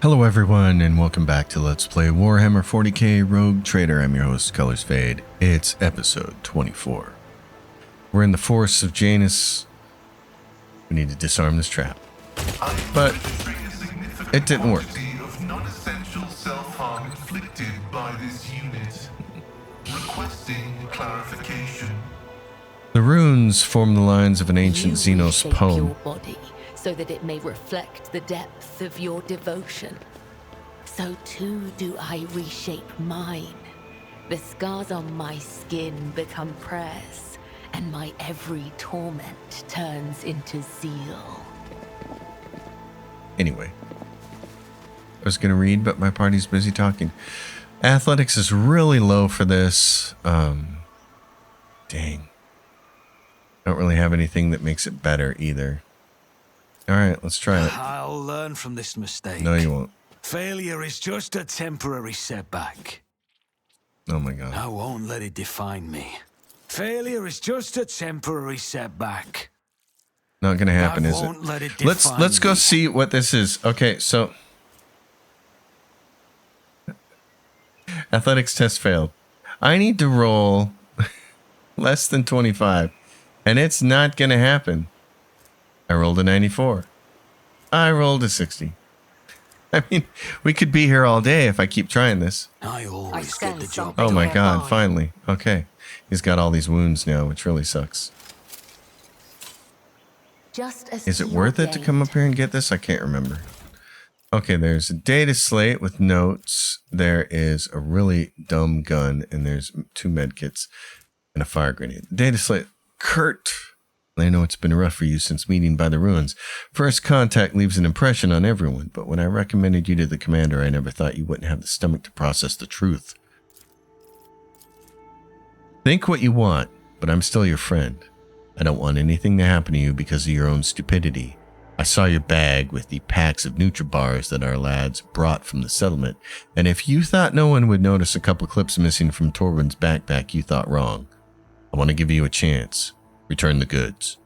Hello everyone and welcome back to Let's Play Warhammer 40k Rogue Trader. I'm your host, Colors Fade. It's episode 24. We're in the forests of Janus. We need to disarm this trap. But it didn't work. Non-essential self-harm inflicted by this unit. Requesting clarification. The runes form the lines of an ancient Xenos poem. Your body so that it may reflect the depth of your devotion. So too do I reshape mine. The scars on my skin become prayers, and my every torment turns into zeal. Anyway, I was going to read, but my party's busy talking. Athletics is really low for this. Dang. I don't really have anything that makes it better either. Alright, let's try it. I'll learn from this mistake. No, you won't. Failure is just a temporary setback. Oh my god. I won't let it define me. Failure is just a temporary setback. Not gonna happen, I is won't it? let it Let's define go me. see what this is. Okay, so athletics test failed. I need to roll less than 25, and it's not gonna happen. I rolled a 94. I rolled a 60. I mean, we could be here all day if I keep trying this. I always get the job. Oh my Where god, are you? finally. Okay. He's got all these wounds now, which really sucks. Just as Is it you worth it to come ordained. up here and get this? I can't remember. Okay, there's a data slate with notes. There is a really dumb gun, and there's 2 medkits and a fire grenade. Data slate. Kurt. I know it's been rough for you since meeting by the ruins. First contact leaves an impression on everyone, but when I recommended you to the commander, I never thought you wouldn't have the stomach to process the truth. Think what you want, but I'm still your friend. I don't want anything to happen to you because of your own stupidity. I saw your bag with the packs of Nutribars that our lads brought from the settlement, and if you thought no one would notice a couple clips missing from Torwin's backpack, you thought wrong. I want to give you a chance. Return the goods.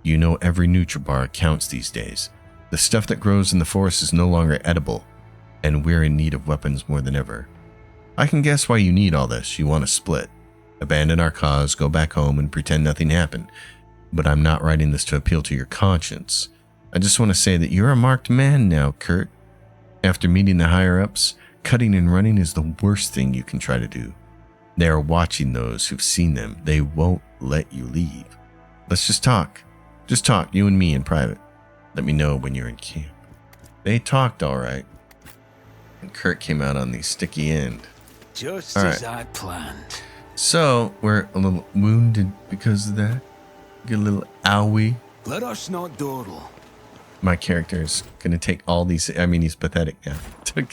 You know every Nutribar counts these days. The stuff that grows in the forest is no longer edible, and we're in need of weapons more than ever. I can guess why you need all this. You want to split. Abandon our cause, go back home, and pretend nothing happened. But I'm not writing this to appeal to your conscience. I just want to say that you're a marked man now, Kurt. After meeting the higher-ups, cutting and running is the worst thing you can try to do. They are watching those who've seen them. They won't let you leave. Let's just talk. Just talk, you and me in private. Let me know when you're in camp. They talked all right. And Kurt came out on the sticky end. Just All as right. I planned. So, we're a little wounded because of that. Get a little owie. Let us not dawdle. My character is going to take all these. I mean, he's pathetic now.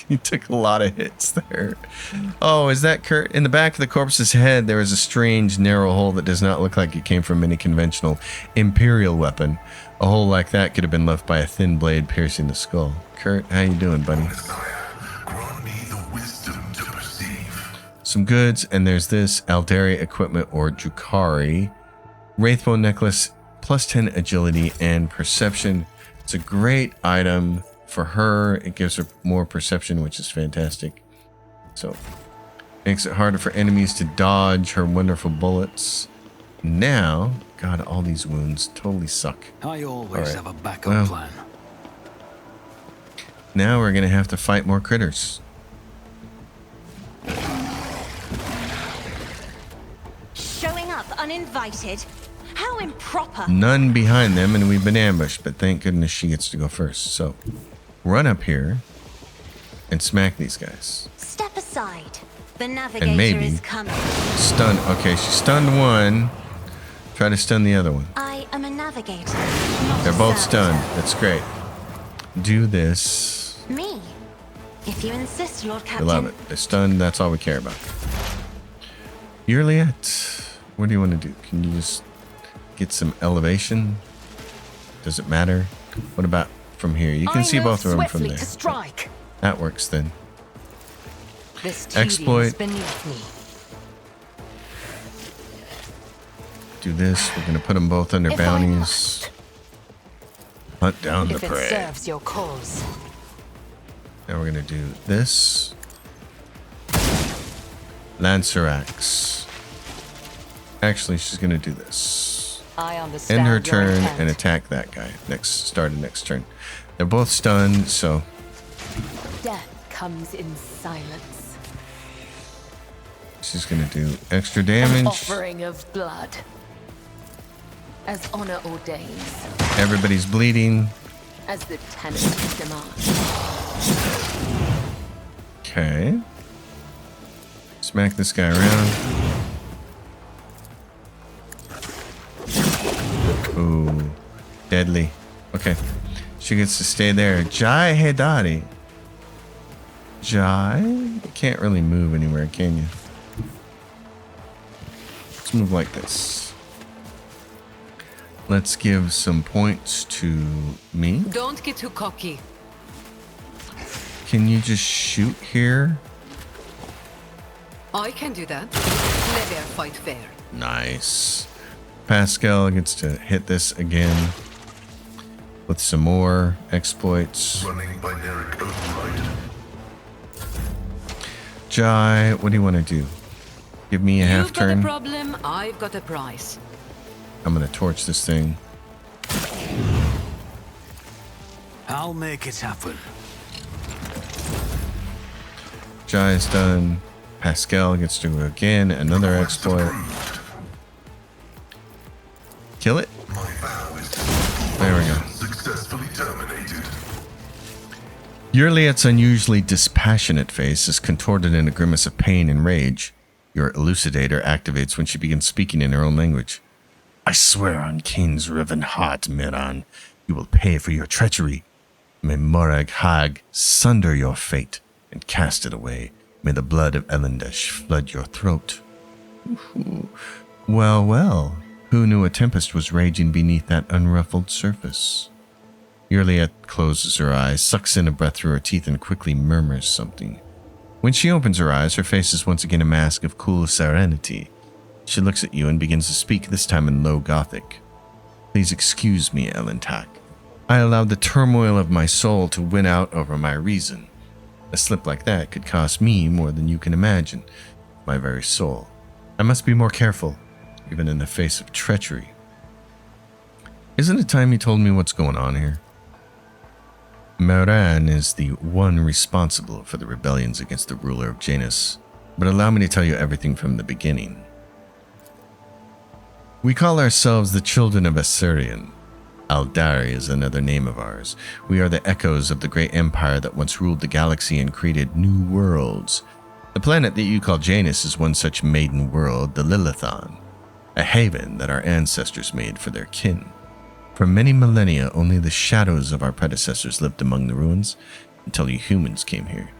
He took a lot of hits there. Oh, is that Kurt? In the back of the corpse's head, there is a strange, narrow hole that does not look like it came from any conventional Imperial weapon. A hole like that could have been left by a thin blade piercing the skull. Kurt, how you doing, buddy? Grant me the wisdom to perceive. Some goods, and there's this Aldari equipment or Jukari. Wraithbone necklace, plus 10 agility and perception. It's a great item for her. It gives her more perception, which is fantastic. So, makes it harder for enemies to dodge her wonderful bullets. Now, God, all these wounds totally suck. I always All right. have a backup Well. plan. Now we're going to have to fight more critters. Showing up uninvited? How improper. None behind them, and we've been ambushed, but thank goodness she gets to go first. So, run up here and smack these guys. Step aside. The navigator maybe- is coming. Stun. Okay, she stunned one. Try to stun the other one. I am a navigator. not They're a both servitor. stunned. That's great. Do this. Me. If you insist, Lord I Captain. love it. They're stunned. That's all we care about. Yurliet, what do you want to do? Can you just get some elevation? Does it matter? What about from here? You can I see move both of them from swiftly there. to strike. That works then. This Exploit. tedium's beneath me. Do this. We're going to put them both under If I bounties. must. Hunt down the If it prey. serves your cause. Now we're gonna do this. Lancerax. Actually, she's gonna do this. I understand. End her your turn intent. and attack that guy. Start of next turn. They're both stunned, so Death comes in silence. she's gonna do extra An damage. offering of blood. As honor ordains. Everybody's bleeding. As the tenets demand. Okay. Smack this guy around. Ooh. Deadly. Okay. She gets to stay there. Jai Hedari. Jai? You can't really move anywhere, can you? Let's move like this. Let's give some points to me. Don't get too cocky. Can you just shoot here? I can do that. Never fight fair. Nice. Pascal gets to hit this again with some more exploits. Running binaric override. Jai, what do you want to do? Give me a half You've got a turn. problem, I've got a price. I'm going to torch this thing. I'll make it happen. Jai is done. Pascal gets to do again another Request exploit. approved. Kill it. My vow is There we go. successfully terminated. Yurliet's unusually dispassionate face is contorted in a grimace of pain and rage. Your elucidator activates when she begins speaking in her own language. I swear on Kane's riven heart, Miran, you will pay for your treachery. May Morag Hag sunder your fate and cast it away. May the blood of Elendesh flood your throat. Ooh. Well, well, who knew a tempest was raging beneath that unruffled surface? Yurliet closes her eyes, sucks in a breath through her teeth, and quickly murmurs something. When she opens her eyes, her face is once again a mask of cool serenity. She looks at you and begins to speak, this time in low Gothic. Please excuse me, Elentak. I allowed the turmoil of my soul to win out over my reason. A slip like that could cost me more than you can imagine. My very soul. I must be more careful, even in the face of treachery. Isn't it time you told me what's going on here? Moran is the one responsible for the rebellions against the ruler of Janus, but allow me to tell you everything from the beginning. We call ourselves the children of Assyrian. Aldari is another name of ours. We are the echoes of the great empire that once ruled the galaxy and created new worlds. The planet that you call Janus is one such maiden world, the Lilithon, a haven that our ancestors made for their kin. For many millennia, only the shadows of our predecessors lived among the ruins until you humans came here.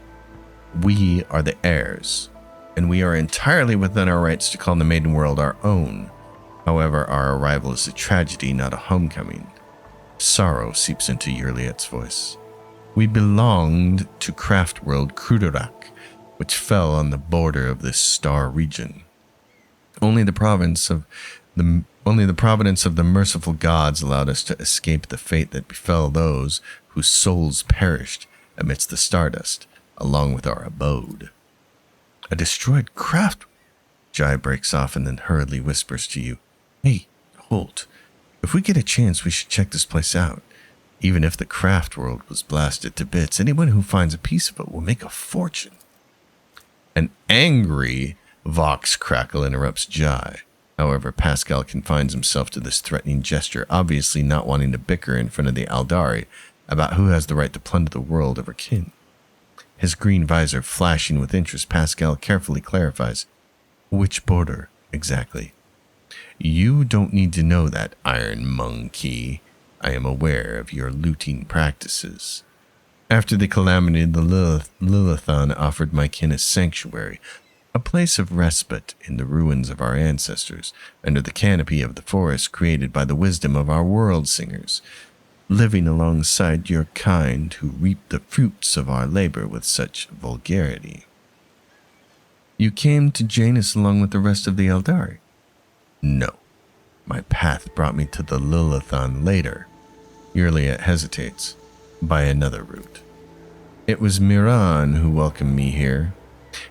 We are the heirs, and we are entirely within our rights to call the maiden world our own. However, our arrival is a tragedy, not a homecoming. Sorrow seeps into Yurliet's voice. We belonged to craft world Krudorak, which fell on the border of this star region. Only the providence of the merciful gods allowed us to escape the fate that befell those whose souls perished amidst the stardust, along with our abode. A destroyed craft. Jai breaks off and then hurriedly whispers to you, Hey, Holt, if we get a chance, we should check this place out. Even if the craft world was blasted to bits, anyone who finds a piece of it will make a fortune. An angry Vox crackle interrupts Jai. However, Pascal confines himself to this threatening gesture, obviously not wanting to bicker in front of the Aldari about who has the right to plunder the world of her kin. His green visor flashing with interest, Pascal carefully clarifies, Which border, exactly? You don't need to know that, Iron Monkey. I am aware of your looting practices. After the calamity, the Lilithon offered my kin a sanctuary, a place of respite in the ruins of our ancestors, under the canopy of the forest created by the wisdom of our world singers, living alongside your kind who reap the fruits of our labor with such vulgarity. You came to Janus along with the rest of the Eldari? No. My path brought me to the Lilithon later. Yurliet hesitates. By another route. It was Miran who welcomed me here.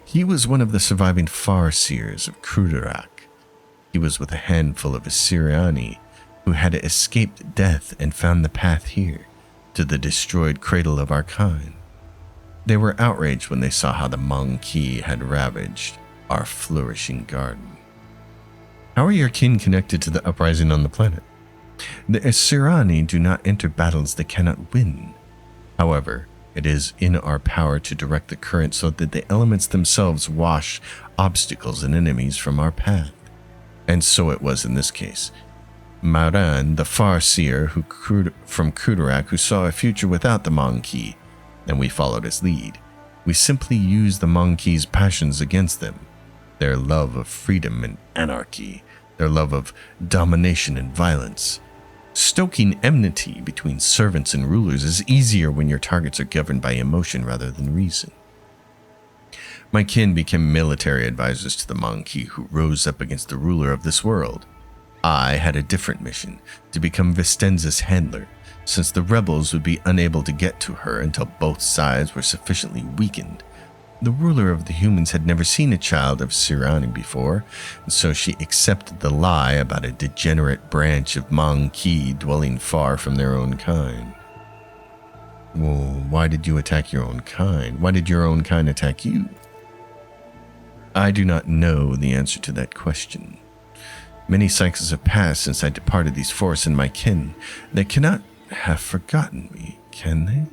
He was one of the surviving Farseers of Kruderak. He was with a handful of Assyriani who had escaped death and found the path here to the destroyed cradle of our kind. They were outraged when they saw how the Monkey had ravaged our flourishing garden. How are your kin connected to the uprising on the planet? The Assyriani do not enter battles they cannot win. However, it is in our power to direct the current so that the elements themselves wash obstacles and enemies from our path. And so it was in this case. Maran, the Farseer from Kruderak, who saw a future without the Monkey, and we followed his lead. We simply used the Monkey's passions against them. Their love of freedom and anarchy, their love of domination and violence. Stoking enmity between servants and rulers is easier when your targets are governed by emotion rather than reason. My kin became military advisors to the Monkey who rose up against the ruler of this world. I had a different mission, to become Vistenza's handler, since the rebels would be unable to get to her until both sides were sufficiently weakened. The ruler of the humans had never seen a child of Sirani before, and so she accepted the lie about a degenerate branch of Monkey dwelling far from their own kind. Well, why did you attack your own kind? Why did your own kind attack you? I do not know the answer to that question. Many cycles have passed since I departed these forests and my kin. They cannot have forgotten me, can they?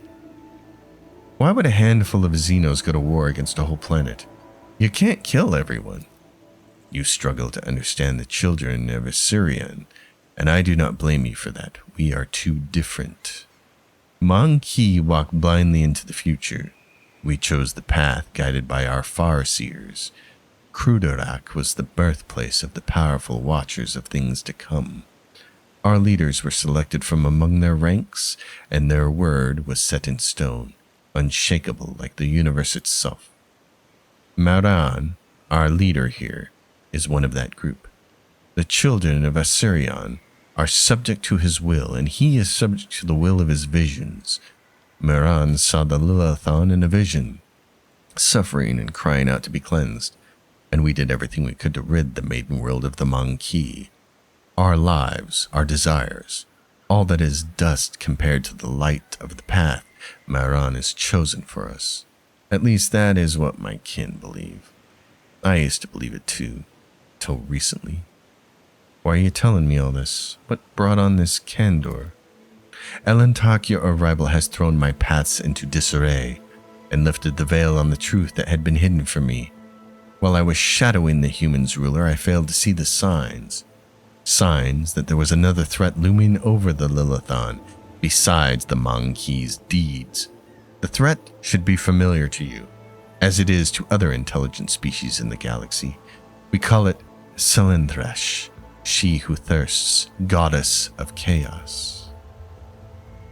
Why would a handful of Xenos go to war against a whole planet? You can't kill everyone. You struggle to understand the children of Assyrian, and I do not blame you for that. We are too different. Monkey walked blindly into the future. We chose the path guided by our Farseers. Kruderak was the birthplace of the powerful watchers of things to come. Our leaders were selected from among their ranks, and their word was set in stone, unshakable like the universe itself. Maran, our leader here, is one of that group. The children of Assyrian are subject to his will, and he is subject to the will of his visions. Maran saw the Lilithon in a vision, suffering and crying out to be cleansed, and we did everything we could to rid the maiden world of the Monkey. Our lives, our desires, all that is dust compared to the light of the path Maran is chosen for us. At least that is what my kin believe. I used to believe it too, till recently. Why are you telling me all this? What brought on this candor? Elentak, your arrival has thrown my paths into disarray and lifted the veil on the truth that had been hidden from me. While I was shadowing the humans' ruler, I failed to see the signs. Signs that there was another threat looming over the Lilithon, besides the Monkey's deeds. The threat should be familiar to you, as it is to other intelligent species in the galaxy. We call it Selenthresh, she who thirsts, goddess of chaos.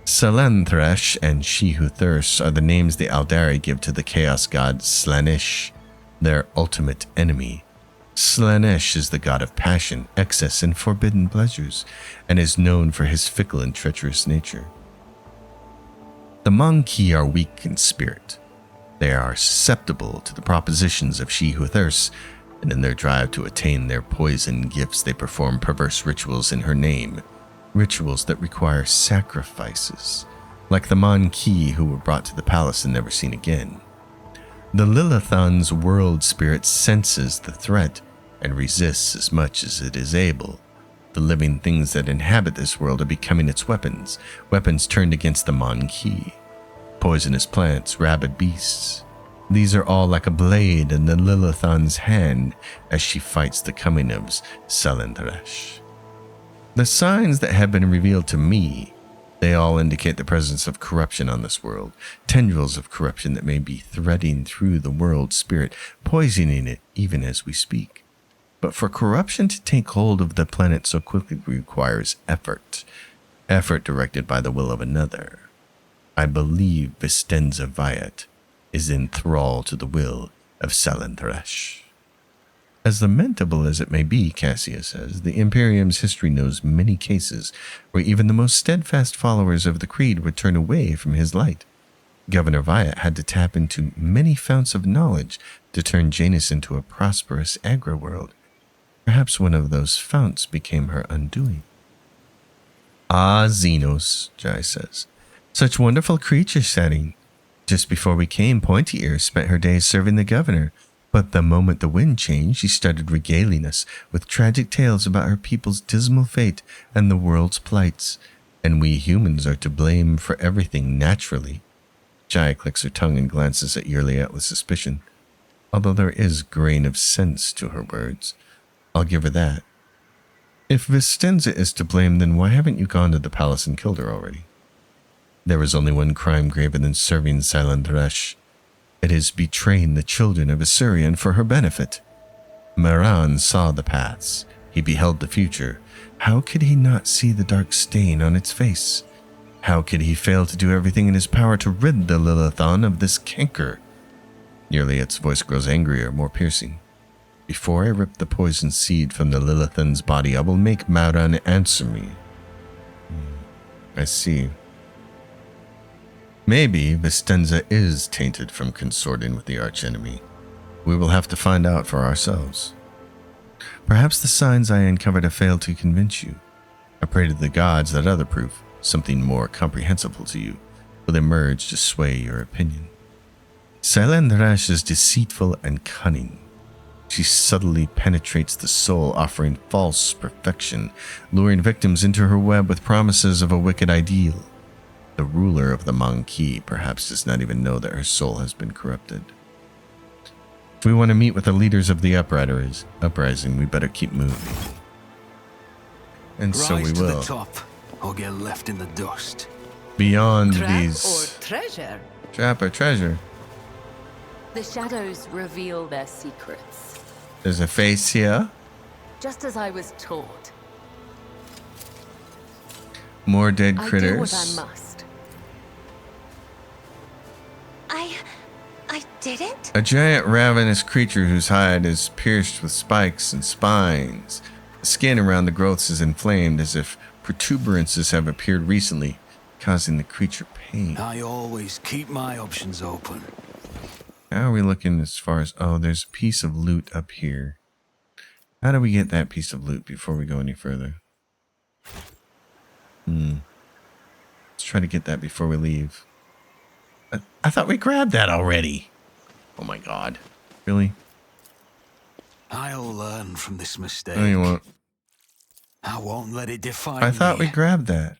Selenthresh and she who thirsts are the names the Aldari give to the chaos god Slaanesh, their ultimate enemy. Slaanesh is the god of passion, excess, and forbidden pleasures, and is known for his fickle and treacherous nature. The Monkey are weak in spirit. They are susceptible to the propositions of she who thirsts, and in their drive to attain their poison gifts, they perform perverse rituals in her name, rituals that require sacrifices, like the Monkey who were brought to the palace and never seen again. The Lilithon's world spirit senses the threat and resists as much as it is able. The living things that inhabit this world are becoming its weapons, weapons turned against the Monkey. Poisonous plants, rabid beasts. These are all like a blade in the Lilithon's hand as she fights the coming of Selenthresh. The signs that have been revealed to me, they all indicate the presence of corruption on this world, tendrils of corruption that may be threading through the world spirit, poisoning it even as we speak. But for corruption to take hold of the planet so quickly requires effort directed by the will of another. I believe Vistenza Viat is in thrall to the will of Selenthresh. As lamentable as it may be, Cassia says, the Imperium's history knows many cases where even the most steadfast followers of the Creed would turn away from his light. Governor Wyatt had to tap into many founts of knowledge to turn Janus into a prosperous agri-world. Perhaps one of those founts became her undoing. Ah, Xenos, Jai says. Such wonderful creature setting. Just before we came, Pointy Ears spent her days serving the governor. But the moment the wind changed, she started regaling us with tragic tales about her people's dismal fate and the world's plights. And we humans are to blame for everything naturally. Jai clicks her tongue and glances at Yurliet with suspicion. Although there is grain of sense to her words. I'll give her that. If Vistenza is to blame, then why haven't you gone to the palace and killed her already? There is only one crime graver than serving Salandresh. It is betraying the children of Assyrian for her benefit. Maran saw the paths. He beheld the future. How could he not see the dark stain on its face? How could he fail to do everything in his power to rid the Lilithon of this canker? Yurliet's voice grows angrier, more piercing. Before I rip the poison seed from the Lilithon's body, I will make Maran answer me. I see. Maybe Vistenza is tainted from consorting with the archenemy. We will have to find out for ourselves. Perhaps the signs I uncovered have failed to convince you. I pray to the gods that other proof, something more comprehensible to you, will emerge to sway your opinion. Salandrash is deceitful and cunning. She subtly penetrates the soul, offering false perfection, luring victims into her web with promises of a wicked ideal. The ruler of the Monkey perhaps does not even know that her soul has been corrupted. If we want to meet with the leaders of the uprising, we better keep moving. And so we will. Rise to the top, or get left in the dust. Beyond Trap these... or treasure? Trap or treasure? The shadows reveal their secrets. There's a face here. Just as I was taught. More dead I critters. do what I must. I didn't? A giant ravenous creature whose hide is pierced with spikes and spines. The skin around the growths is inflamed as if protuberances have appeared recently, causing the creature pain. I always keep my options open. How are we looking as far as... Oh, there's a piece of loot up here. How do we get that piece of loot before we go any further? Let's try to get that before we leave. I thought we grabbed that already. Oh my god. Really? I'll learn from this mistake. No, you won't. I won't let it define I thought me. we grabbed that.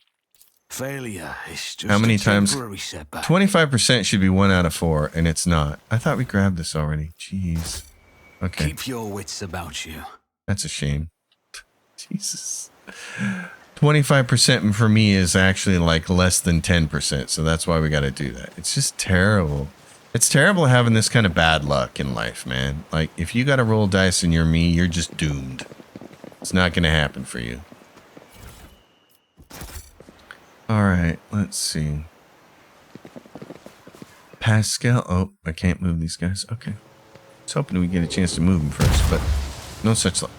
Failure is just How many a times? temporary setback. 25% should be 1 out of 4, and it's not. I thought we grabbed this already. Jeez. Okay. Keep your wits about you. That's a shame. Jesus. 25% for me is actually like less than 10%, so that's why we got to do that. It's just terrible. It's terrible having this kind of bad luck in life, man. Like, if you got to roll dice and you're me, you're just doomed. It's not going to happen for you. Alright, let's see. Pascal. Oh, I can't move these guys. Okay. I was hoping we get a chance to move them first, but no such luck.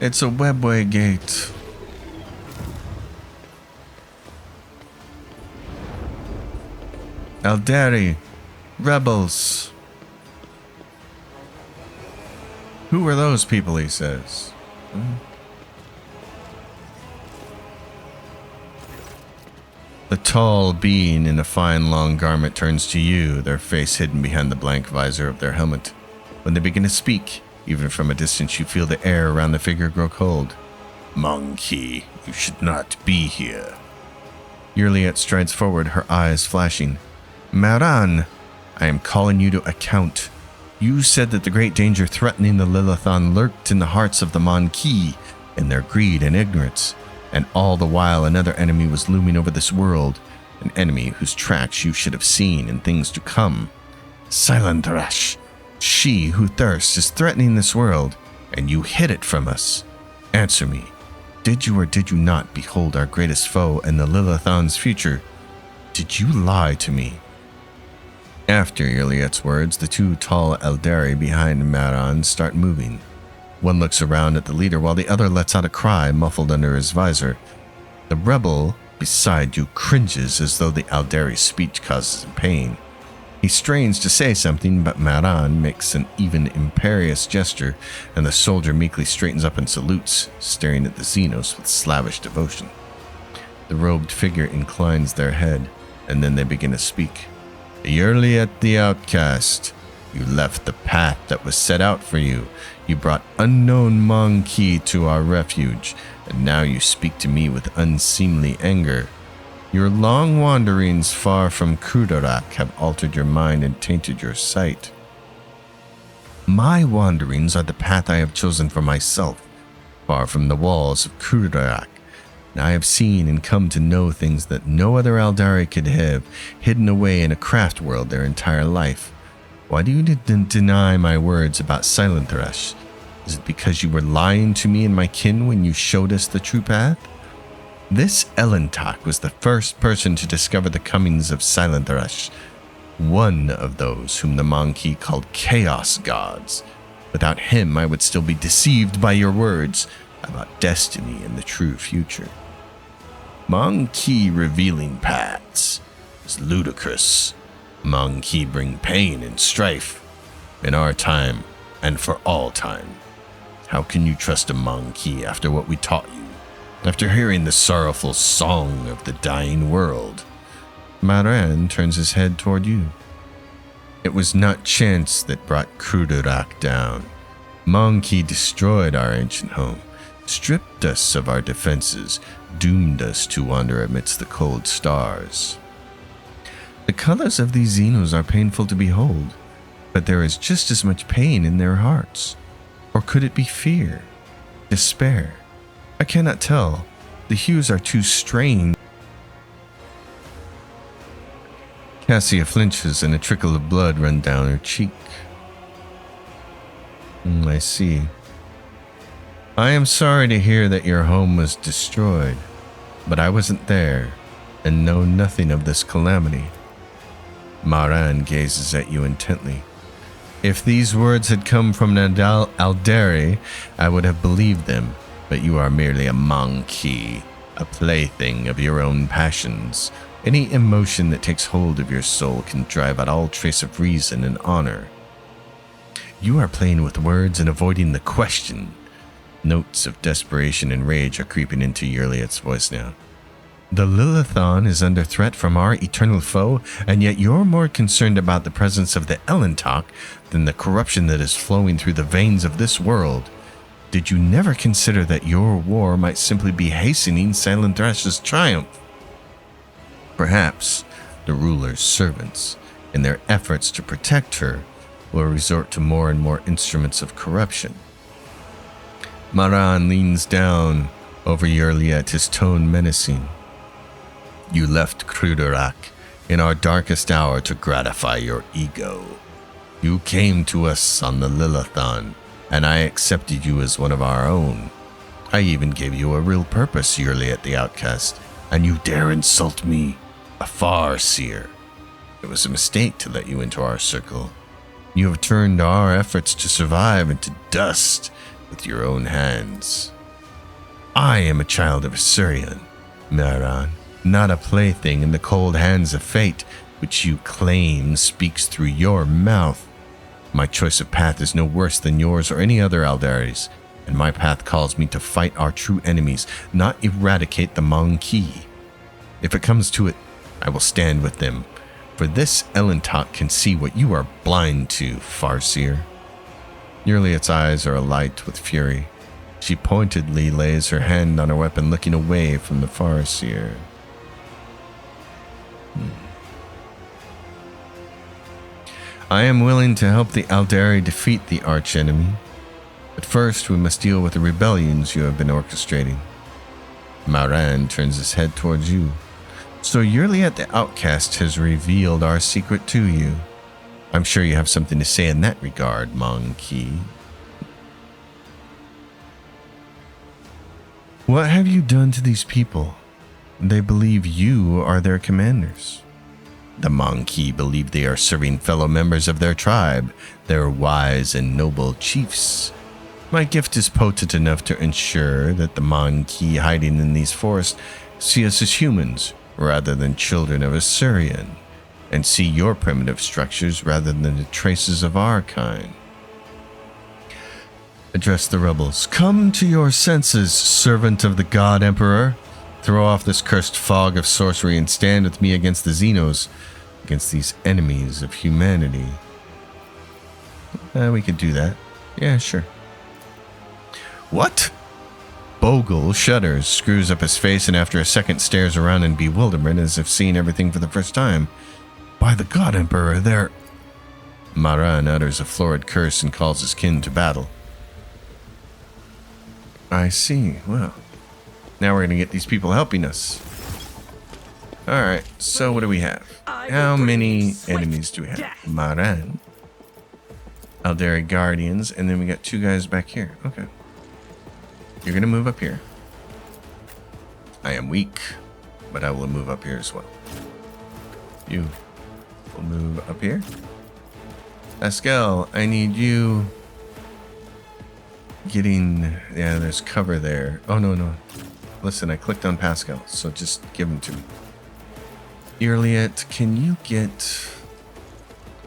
It's a webway gate. Aldari. Rebels. Who are those people, he says. The tall being in a fine long garment turns to you, their face hidden behind the blank visor of their helmet. When they begin to speak, even from a distance you feel the air around the figure grow cold. Monkey, you should not be here. Yurliet strides forward, her eyes flashing. Maran, I am calling you to account. You said that the great danger threatening the Lilithon lurked in the hearts of the Monkey, in their greed and ignorance. And all the while another enemy was looming over this world, an enemy whose tracks you should have seen in things to come. Salandrash, she who thirsts is threatening this world, and you hid it from us. Answer me, did you or did you not behold our greatest foe and the Lilithon's future? Did you lie to me? After Yurliet's words, the two tall Eldari behind Maran start moving. One looks around at the leader while the other lets out a cry muffled under his visor. The rebel beside you cringes as though the Aldari's speech causes him pain. He strains to say something, but Maran makes an even imperious gesture, and the soldier meekly straightens up and salutes, staring at the Xenos with slavish devotion. The robed figure inclines their head, and then they begin to speak. Yurliet the outcast, you left the path that was set out for you. You brought unknown Monkey to our refuge, and now you speak to me with unseemly anger. Your long wanderings far from Kudarak have altered your mind and tainted your sight. My wanderings are the path I have chosen for myself, far from the walls of Kudarak. And I have seen and come to know things that no other Aldari could have, hidden away in a craft world their entire life. Why do you deny my words about Silentresh? Is it because you were lying to me and my kin when you showed us the true path? This Elentak was the first person to discover the comings of Silentresh, one of those whom the Monkey called Chaos Gods. Without him, I would still be deceived by your words about destiny and the true future. Monkey revealing paths is ludicrous. Monkey bring pain and strife in our time and for all time. How can you trust a Monkey after what we taught you? After hearing the sorrowful song of the dying world? Maran turns his head toward you. It was not chance that brought Kudarak down. Monkey destroyed our ancient home, stripped us of our defenses, doomed us to wander amidst the cold stars. The colors of these Xenos are painful to behold, but there is just as much pain in their hearts. Or could it be fear? Despair? I cannot tell. The hues are too strange. Cassia flinches and a trickle of blood runs down her cheek. I see. I am sorry to hear that your home was destroyed, but I wasn't there and know nothing of this calamity. Maran gazes at you intently. If these words had come from an Aldari, I would have believed them, but you are merely a monkey, a plaything of your own passions. Any emotion that takes hold of your soul can drive out all trace of reason and honor. You are playing with words and avoiding the question. Notes of desperation and rage are creeping into Yurliet's voice now. The Lilithon is under threat from our eternal foe, and yet you're more concerned about the presence of the Elentak than the corruption that is flowing through the veins of this world. Did you never consider that your war might simply be hastening Silentresh's triumph? Perhaps the ruler's servants, in their efforts to protect her, will resort to more and more instruments of corruption. Maran leans down over Yurliet, his tone menacing. You left Kudarak in our darkest hour to gratify your ego. You came to us on the Lilithon, and I accepted you as one of our own. I even gave you a real purpose, Yurliet the outcast, and you dare insult me, a Farseer. It was a mistake to let you into our circle. You have turned our efforts to survive into dust with your own hands. I am a child of Assyrian, Maran, not a plaything in the cold hands of fate, which you claim speaks through your mouth. My choice of path is no worse than yours or any other Aldari's, and my path calls me to fight our true enemies, not eradicate the Monkey. If it comes to it, I will stand with them, for this Elentak can see what you are blind to, Farseer. Yurliet's eyes are alight with fury. She pointedly lays her hand on her weapon, looking away from the Farseer. I am willing to help the Aldari defeat the archenemy, but first we must deal with the rebellions you have been orchestrating. Maran turns his head towards you. So Yurliet the outcast has revealed our secret to you. I'm sure you have something to say in that regard, Monkey. What have you done to these people? They believe you are their commanders. The Monkey believe they are serving fellow members of their tribe, their wise and noble chiefs. My gift is potent enough to ensure that the Monkey hiding in these forests See us as humans rather than children of Assyrian, and see your primitive structures rather than the traces of our kind. Address the rebels. Come to your senses, servant of the god emperor. Throw off this cursed fog of sorcery and stand with me against the Xenos, against these enemies of humanity. We could do that. Yeah, sure. What? Bogle shudders, screws up his face, and after a second stares around in bewilderment as if seeing everything for the first time. By the god emperor, there... Maran utters a florid curse and calls his kin to battle. I see. Well, now we're going to get these people helping us. Alright, so what do we have? How many enemies do we have? Maran, Aldari Guardians, and then we got 2 guys back here. Okay. You're going to move up here. I am weak, but I will move up here as well. You will move up here. Pascal, I need you getting... Yeah, there's cover there. Oh, no. Listen, I clicked on Pascal, so just give him to me. Irliet, can you get...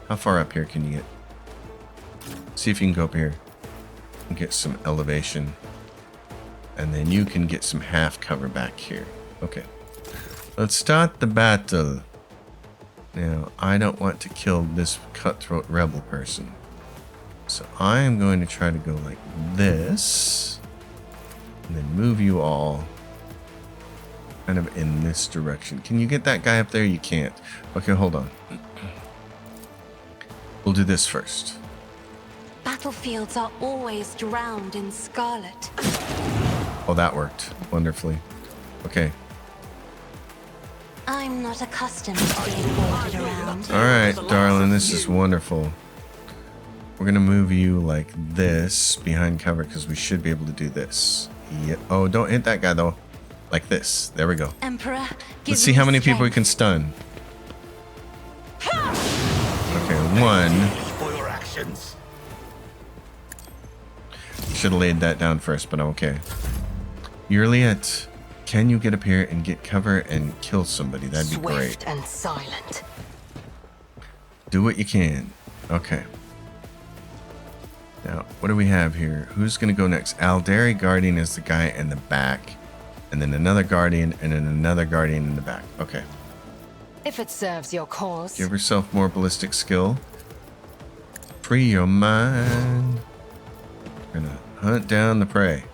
How far up here can you get? See if you can go up here and get some elevation. And then you can get some half cover back here. Okay. Let's start the battle. Now, I don't want to kill this cutthroat rebel person. So I am going to try to go like this. And then move you all kind of in this direction. Can you get that guy up there? You can't. Okay, hold on. We'll do this first. Battlefields are always drowned in scarlet. Oh, that worked wonderfully. Okay. I'm not accustomed to being ordered around. All right, darling, this is wonderful. We're gonna move you like this behind cover because we should be able to do this. Yeah. Oh, don't hit that guy though. Like this. There we go. Emperor, Let's see how many people we can stun. Okay, 1. For your actions. Should have laid that down first, but I'm okay. Yurliet, can you get up here and get cover and kill somebody? That'd be great. Swift and silent. Do what you can. Okay. Now, what do we have here? Who's going to go next? Aldari Guardian is the guy in the back. And then another Guardian, and then another Guardian in the back. Okay. If it serves your cause. Give yourself more ballistic skill. Free your mind. We're going to hunt down the prey.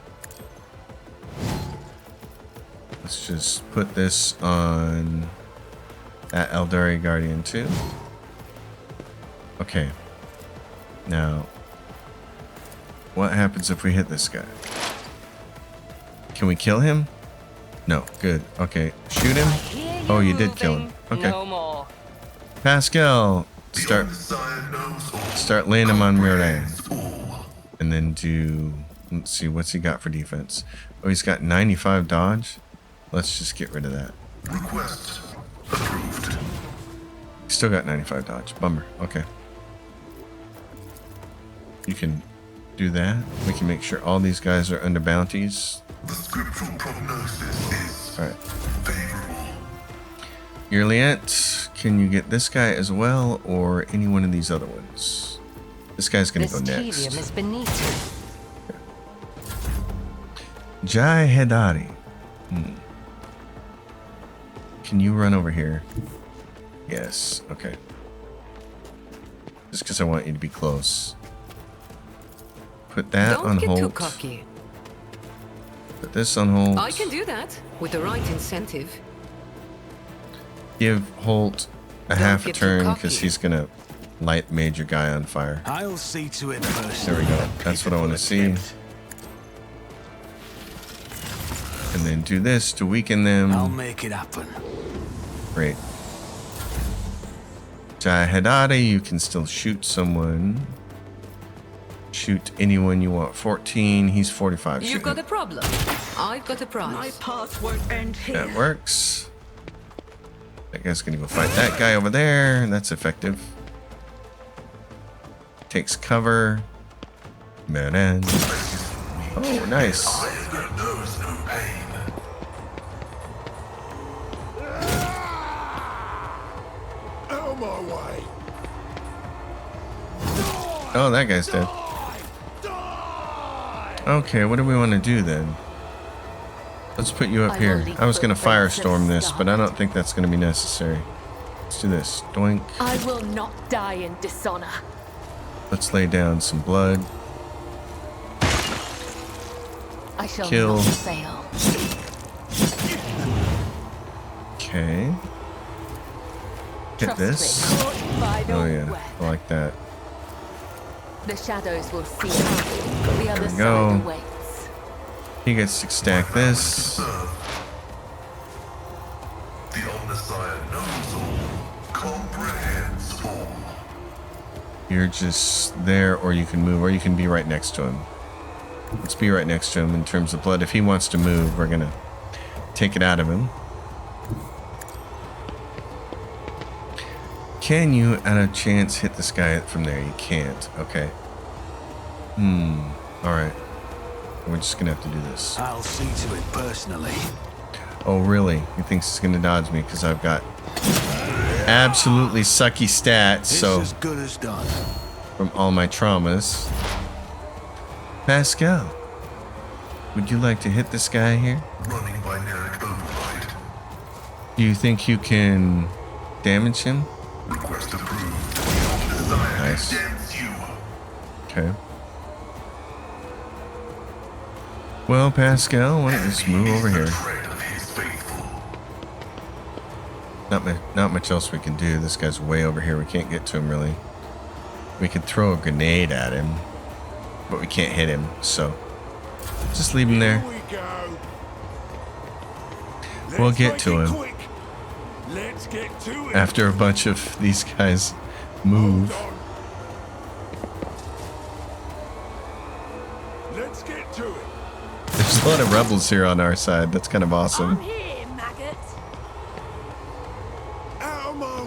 Let's just put this on that Aldari Guardian too. Okay. Now, what happens if we hit this guy? Can we kill him? No. Good. Okay. Shoot him. Oh, you did kill him. Okay. No more. Pascal, start laying him on Miran. And then do... Let's see. What's he got for defense? Oh, he's got 95 dodge. Let's just get rid of that. Request approved. Still got 95 dodge. Bummer. Okay. You can do that. We can make sure all these guys are under bounties. The scriptural prognosis is Alright. favorable. Yurliet, can you get this guy as well, or any one of these other ones? This guy's gonna go next. Is beneath you. Jai Hedari. Can you run over here? Yes. Okay. Just because I want you to be close. Put that on Don't get too hold. cocky. Put this on hold. I can do that with the right incentive. Give Holt a Don't half a get too turn cocky. because he's gonna light major guy on fire. I'll see to it first. There we go. That's what I want to see. And then do this to weaken I'll them. make it happen. Great. Jahedari, you can still shoot someone. Shoot anyone you want. 14, he's 45. You've Shoot got a him. problem. I've got a prize. My path won't end here. That works. That guy's gonna go fight that guy over there. That's effective. Takes cover. Man. Oh, nice. Iron knows no pain. Oh, that guy's dead. Okay, what do we want to do then? Let's put you up here. I was going to firestorm this, but I don't think that's going to be necessary. Let's do this. Doink. I will not die in dishonor. Let's lay down some blood. I shall Kill. not fail. Okay. Hit Trust this. me. Caught by the Oh yeah, web. I like that. The shadows will see how the other we go. side awaits. He gets to stack this. The Omnissiah knows all, comprehends all. You're just there, or you can move, or you can be right next to him. Let's be right next to him in terms of blood. If he wants to move, we're gonna take it out of him. Can you, at a chance, hit this guy from there? You can't. Okay. Alright. We're just gonna have to do this. I'll see to it personally. Oh, really? He thinks he's gonna dodge me because I've got absolutely sucky stats, It's so as good as done. from all my traumas. Pascal, would you like to hit this guy here? Running binaric override. Do you think you can damage him? Request approved. The Omnissiah Nice. condemns you. Okay. Well, Pascal, why don't you just move over here? Tread of his faithful. Not much else we can do. This guy's way over here. We can't get to him, really. We could throw a grenade at him, but we can't hit him, so just leave him there. Here we go. We'll Let's get make to it him. quick. Let's get to it. After a bunch of these guys move. Hold on. Let's get to it. There's a lot of rebels here on our side. That's kind of awesome. Here, maggot. Out of my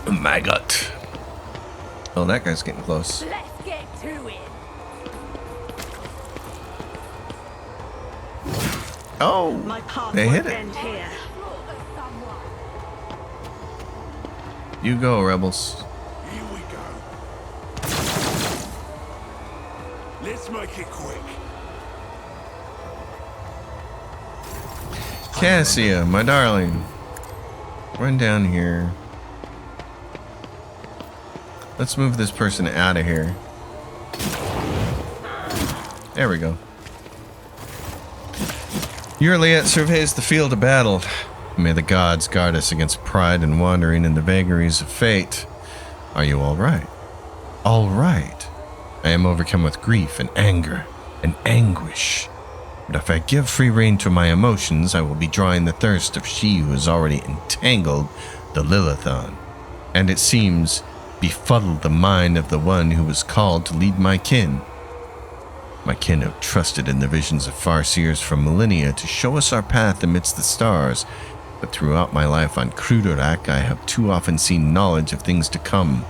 way. Maggot. Oh, that guy's getting close. Let's get to it. Oh, My path they hit won't it. end here. You go, rebels. Here we go. Let's make it quick. Cassia, my darling. Run down here. Let's move this person out of here. There we go. Urieliet surveys the field of battle. May the gods guard us against pride and wandering in the vagaries of fate. Are you all right? All right. I am overcome with grief and anger and anguish. But if I give free rein to my emotions, I will be drawing the thirst of she who has already entangled the Lilithon, and it seems befuddled the mind of the one who was called to lead my kin. My kin have trusted in the visions of farseers from millennia to show us our path amidst the stars, but throughout my life on Crudorak, I have too often seen knowledge of things to come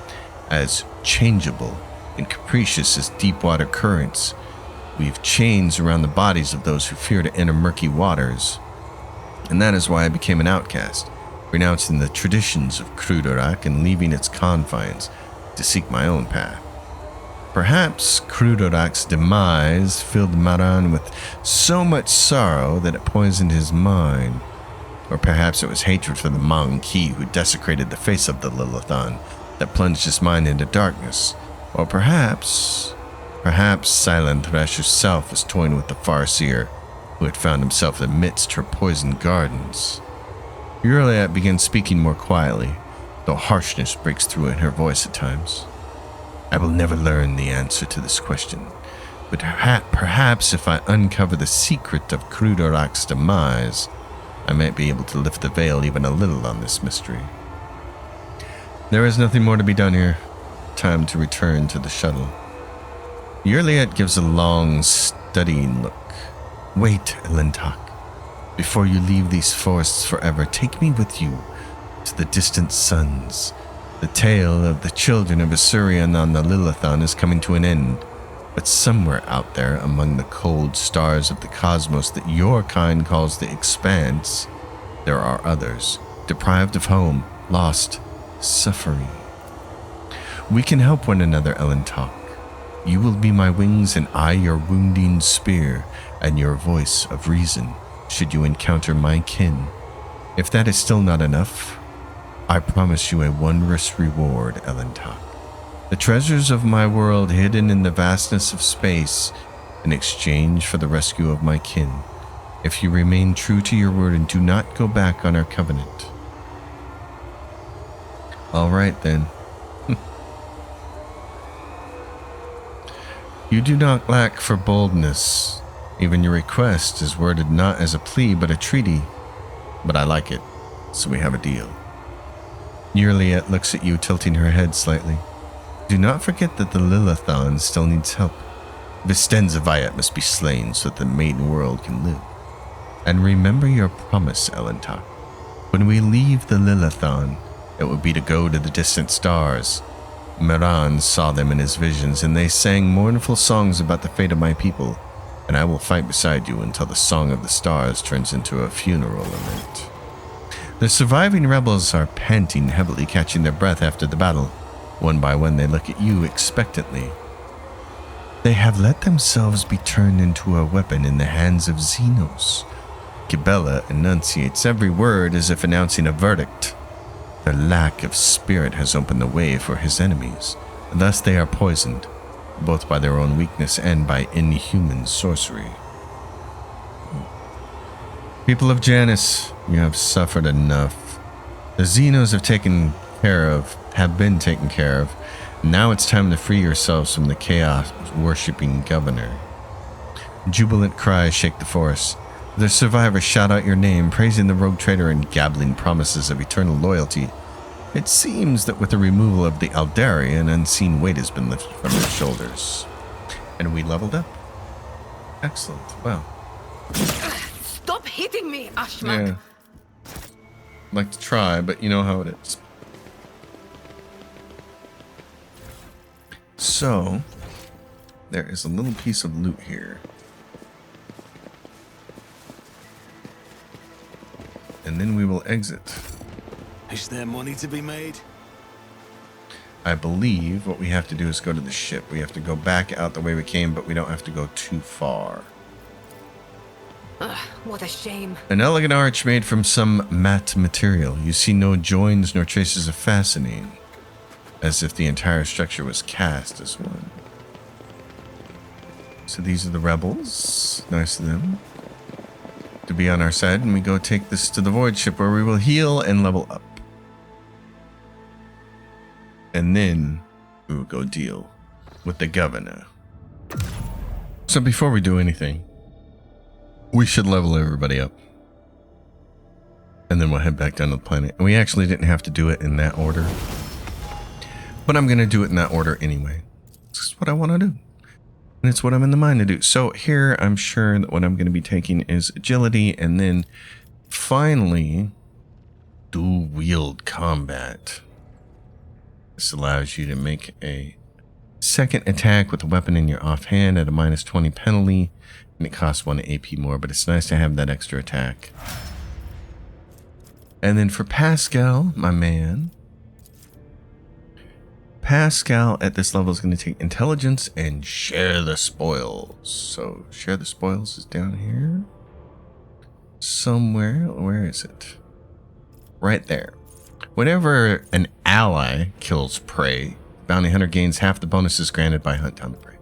as changeable and capricious as deep water currents. Weave chains around the bodies of those who fear to enter murky waters. And that is why I became an outcast, renouncing the traditions of Crudorak and leaving its confines to seek my own path. Perhaps Crudorak's demise filled Maran with so much sorrow that it poisoned his mind. Or perhaps it was hatred for the Mankey who desecrated the face of the Lilithon that plunged his mind into darkness. Or perhaps Silent Thresh herself was toying with the Farseer who had found himself amidst her poisoned gardens. Urieliet began speaking more quietly, though harshness breaks through in her voice at times. I will never learn the answer to this question, but perhaps if I uncover the secret of Crudorak's demise, I might be able to lift the veil even a little on this mystery. There is nothing more to be done here. Time to return to the shuttle. Urieliet gives a long, studying look. Wait, Elintok. Before you leave these forests forever, take me with you to the distant suns. The tale of the children of Assyrian on the Lilithon is coming to an end, but somewhere out there among the cold stars of the cosmos that your kind calls the Expanse, there are others, deprived of home, lost, suffering. We can help one another, Elentok. You will be my wings and I your wounding spear and your voice of reason should you encounter my kin. If that is still not enough, I promise you a wondrous reward, Elentok. The treasures of my world hidden in the vastness of space in exchange for the rescue of my kin. If you remain true to your word and do not go back on our covenant. All right then. You do not lack for boldness. Even your request is worded not as a plea but a treaty. But I like it, so we have a deal. Yurliet looks at you, tilting her head slightly. Do not forget that the Lilithon still needs help. Vistenza Viat must be slain so that the maiden world can live. And remember your promise, Elentok. When we leave the Lilithon, it will be to go to the distant stars. Meran saw them in his visions, and they sang mournful songs about the fate of my people, and I will fight beside you until the song of the stars turns into a funeral lament. The surviving rebels are panting heavily, catching their breath after the battle. One by one they look at you expectantly. They have let themselves be turned into a weapon in the hands of Xenos. Gibella enunciates every word as if announcing a verdict. Their lack of spirit has opened the way for his enemies, and thus they are poisoned, both by their own weakness and by inhuman sorcery. People of Janus, you have suffered enough. The Xenos have been taken care of. Now it's time to free yourselves from the chaos-worshipping governor. Jubilant cries shake the forest. The survivors shout out your name, praising the rogue traitor and gabbling promises of eternal loyalty. It seems that with the removal of the Aldari, an unseen weight has been lifted from their shoulders. And we leveled up. Excellent. Wow. Stop hitting me, Ashmak. Yeah. I'd like to try, but you know how it is. So, there is a little piece of loot here. And then we will exit. Is there money to be made? I believe what we have to do is go to the ship. We have to go back out the way we came, but we don't have to go too far. What a shame. An elegant arch made from some matte material. You see no joins nor traces of fastening, as if the entire structure was cast as one. So these are the rebels. Nice of them to be on our side, and we go take this to the void ship where we will heal and level up. And then we will go deal with the governor. So before we do anything, we should level everybody up. And then we'll head back down to the planet. And we actually didn't have to do it in that order, but I'm going to do it in that order anyway. It's what I want to do. And it's what I'm in the mind to do. So here, I'm sure that what I'm going to be taking is agility, and then finally, dual wield combat. This allows you to make a second attack with a weapon in your offhand at a -20 penalty, and it costs 1 AP more, but it's nice to have that extra attack. And then for Pascal, my man, Pascal at this level is going to take intelligence and share the spoils. So share the spoils is down here somewhere. Where is it? Right there. Whenever an ally kills prey, bounty hunter gains half the bonuses granted by hunt down the prey.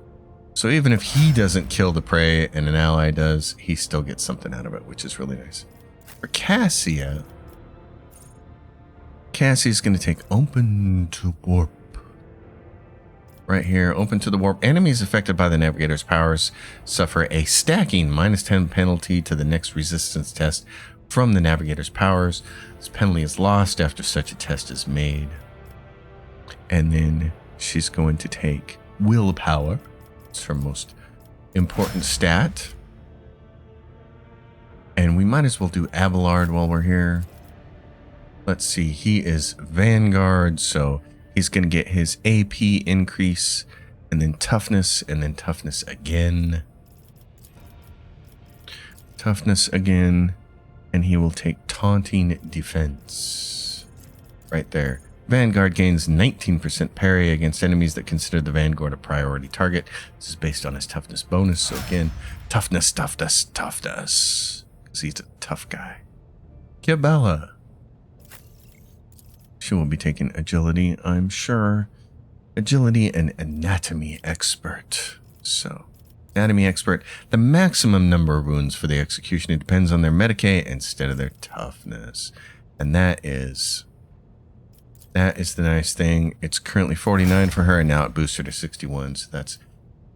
So even if he doesn't kill the prey and an ally does, he still gets something out of it, which is really nice. For Cassia's going to take open to warp. Right here, open to the warp. Enemies affected by the navigator's powers suffer a stacking -10 penalty to the next resistance test from the navigator's powers. This penalty is lost after such a test is made. And then she's going to take willpower. It's her most important stat. And we might as well do Abelard while we're here. Let's see, he is Vanguard, so he's going to get his AP increase, and then toughness again. Toughness again, and he will take taunting defense. Right there. Vanguard gains 19% parry against enemies that consider the Vanguard a priority target. This is based on his toughness bonus. So again, toughness. Because he's a tough guy. Kibella. She will be taking agility, I'm sure. Agility and anatomy expert. So, anatomy expert. The maximum number of wounds for the executioner depends on their Medicae instead of their toughness. And that is the nice thing. It's currently 49 for her, and now it boosts her to 61. So that's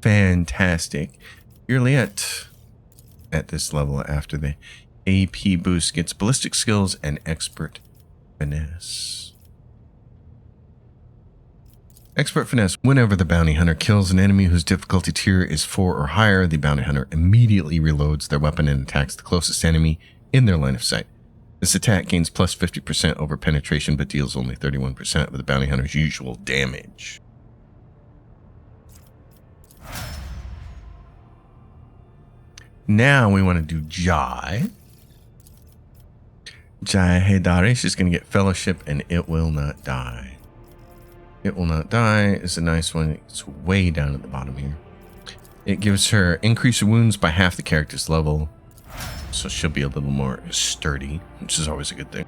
fantastic. Juliet at this level after the AP boost gets ballistic skills and expert finesse. Expert finesse. Whenever the bounty hunter kills an enemy whose difficulty tier is 4 or higher, the bounty hunter immediately reloads their weapon and attacks the closest enemy in their line of sight. This attack gains plus 50% over penetration, but deals only 31% of the bounty hunter's usual damage. Now we want to do Jai. Jai Haydari. She's going to get fellowship and it will not die. It will not die is a nice one. It's way down at the bottom here. It gives her increase of wounds by half the character's level. So she'll be a little more sturdy, which is always a good thing.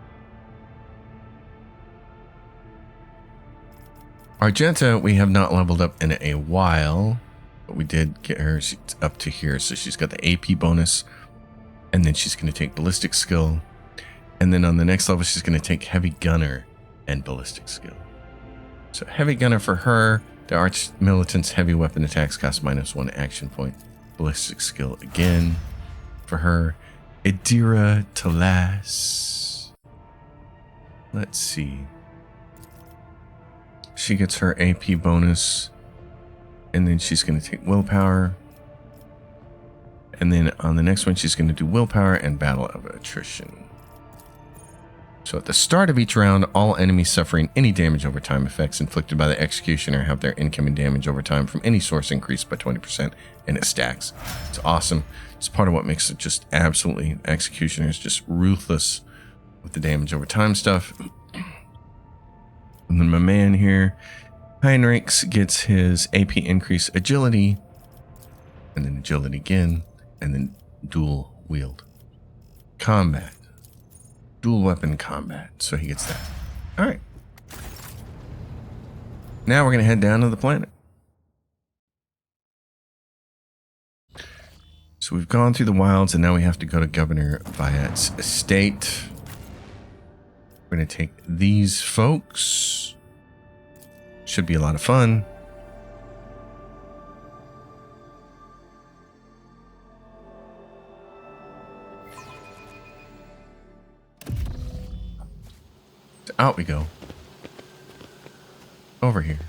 Argenta, we have not leveled up in a while, but we did get her up to here. So she's got the AP bonus, and then she's going to take ballistic skill. And then on the next level, she's going to take heavy gunner and ballistic skill. So heavy gunner for her, the arch militant's heavy weapon attacks cost -1 action point. Ballistic skill again for her. Idira Talas. Let's see. She gets her AP bonus, and then she's going to take willpower. And then on the next one, she's going to do willpower and battle of attrition. So at the start of each round, all enemies suffering any damage over time effects inflicted by the executioner have their incoming damage over time from any source increased by 20%, and it stacks. It's awesome. It's part of what makes it just absolutely, executioners just ruthless with the damage over time stuff. And then my man here, Heinrichs, gets his AP increase agility, and then agility again, and then dual wield combat. Dual weapon combat. So he gets that. All right. Now we're going to head down to the planet. So we've gone through the wilds, and now we have to go to Governor Viat's estate. We're going to take these folks. Should be a lot of fun. Out we go. Over here.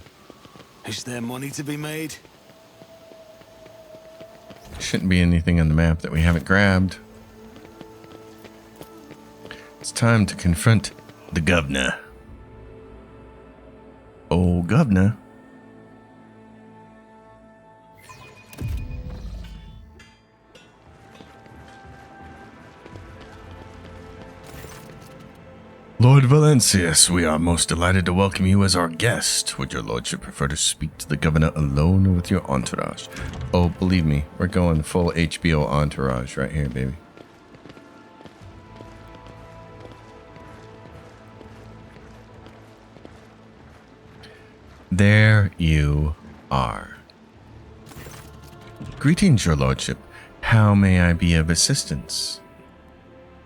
Is there money to be made? Shouldn't be anything on the map that we haven't grabbed. It's time to confront the governor. Oh, governor. Lord Valencius, we are most delighted to welcome you as our guest. Would your lordship prefer to speak to the governor alone or with your entourage? Oh, believe me, we're going full HBO entourage right here, baby. There you are. Greetings, your lordship. How may I be of assistance?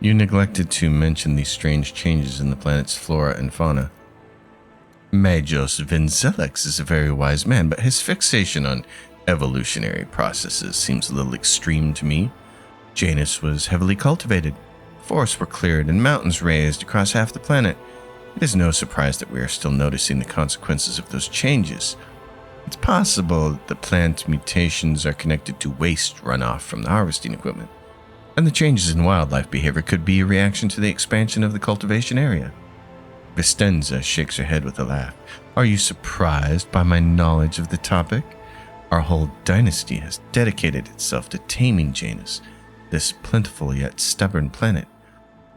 You neglected to mention these strange changes in the planet's flora and fauna. Majos Vinzelix is a very wise man, but his fixation on evolutionary processes seems a little extreme to me. Janus was heavily cultivated, forests were cleared, and mountains raised across half the planet. It is no surprise that we are still noticing the consequences of those changes. It's possible that the plant mutations are connected to waste runoff from the harvesting equipment. And the changes in wildlife behavior could be a reaction to the expansion of the cultivation area. Vistenza shakes her head with a laugh. Are you surprised by my knowledge of the topic? Our whole dynasty has dedicated itself to taming Janus, this plentiful yet stubborn planet.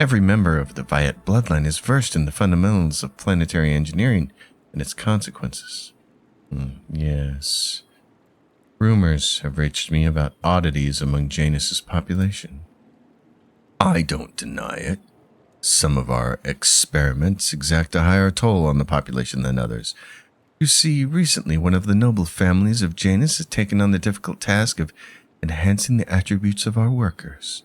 Every member of the Viet bloodline is versed in the fundamentals of planetary engineering and its consequences. Yes. Rumors have reached me about oddities among Janus's population. I don't deny it. Some of our experiments exact a higher toll on the population than others. You see, recently one of the noble families of Janus has taken on the difficult task of enhancing the attributes of our workers.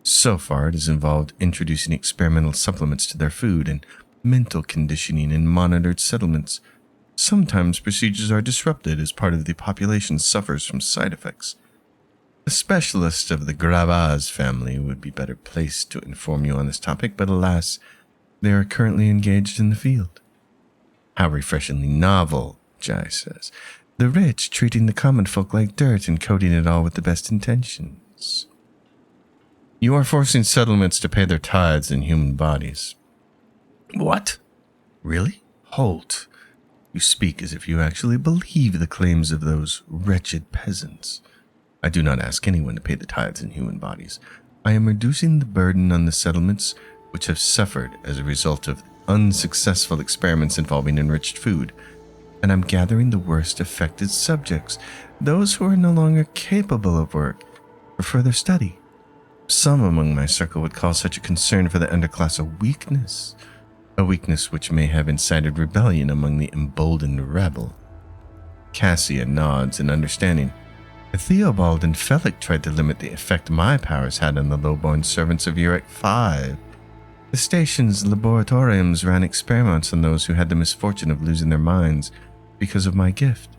So far, it has involved introducing experimental supplements to their food and mental conditioning in monitored settlements. Sometimes procedures are disrupted as part of the population suffers from side effects. A specialist of the Gravaz family would be better placed to inform you on this topic, but alas, they are currently engaged in the field. How refreshingly novel, Jai says. The rich treating the common folk like dirt and coating it all with the best intentions. You are forcing settlements to pay their tithes in human bodies. What? Really? Halt. You speak as if you actually believe the claims of those wretched peasants. I do not ask anyone to pay the tithes in human bodies. I am reducing the burden on the settlements which have suffered as a result of unsuccessful experiments involving enriched food, and I'm gathering the worst affected subjects, those who are no longer capable of work, for further study. Some among my circle would call such a concern for the underclass a weakness which may have incited rebellion among the emboldened rabble. Cassia nods in understanding. Theobald and Felic tried to limit the effect my powers had on the low-born servants of Urek 5. The station's laboratoriums ran experiments on those who had the misfortune of losing their minds because of my gift.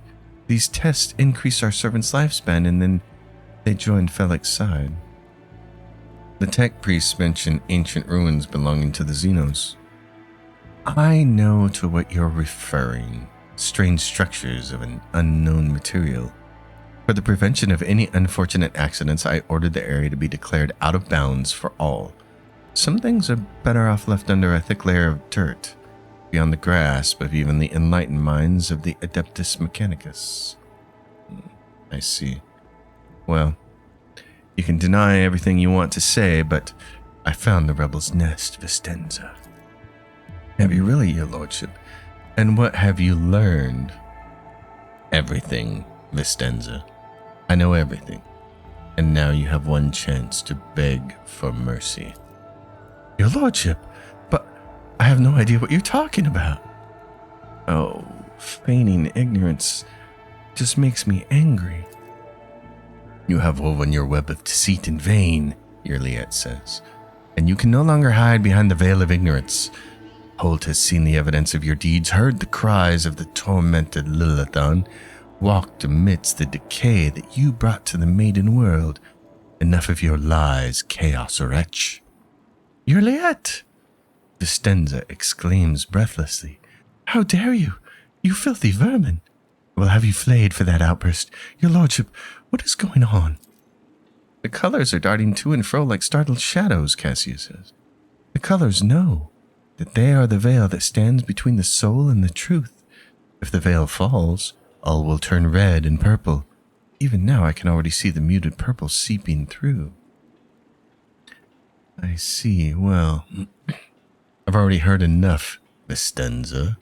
These tests increased our servants' lifespan, and then they joined Felic's side. The tech priests mention ancient ruins belonging to the Xenos. I know to what you're referring. Strange structures of an unknown material. For the prevention of any unfortunate accidents, I ordered the area to be declared out of bounds for all. Some things are better off left under a thick layer of dirt, beyond the grasp of even the enlightened minds of the Adeptus Mechanicus. I see. Well, you can deny everything you want to say, but I found the rebels' nest, Vistenza. Have you really, your lordship? And what have you learned? Everything, Vistenza. I know everything. And now you have one chance to beg for mercy. Your lordship, but I have no idea what you're talking about. Oh, feigning ignorance just makes me angry. You have woven your web of deceit in vain, Yurliet says, and you can no longer hide behind the veil of ignorance. Holt has seen the evidence of your deeds, heard the cries of the tormented Lilithon, walked amidst the decay that you brought to the maiden world. Enough of your lies, chaos wretch. Yurliet! Vistenza exclaims breathlessly. How dare you, you filthy vermin! Well, have you flayed for that outburst? Your lordship, what is going on? The colors are darting to and fro like startled shadows, Cassia says. The colors know that they are the veil that stands between the soul and the truth. If the veil falls, all will turn red and purple. Even now I can already see the muted purple seeping through. I see. Well, I've already heard enough, Vistenza.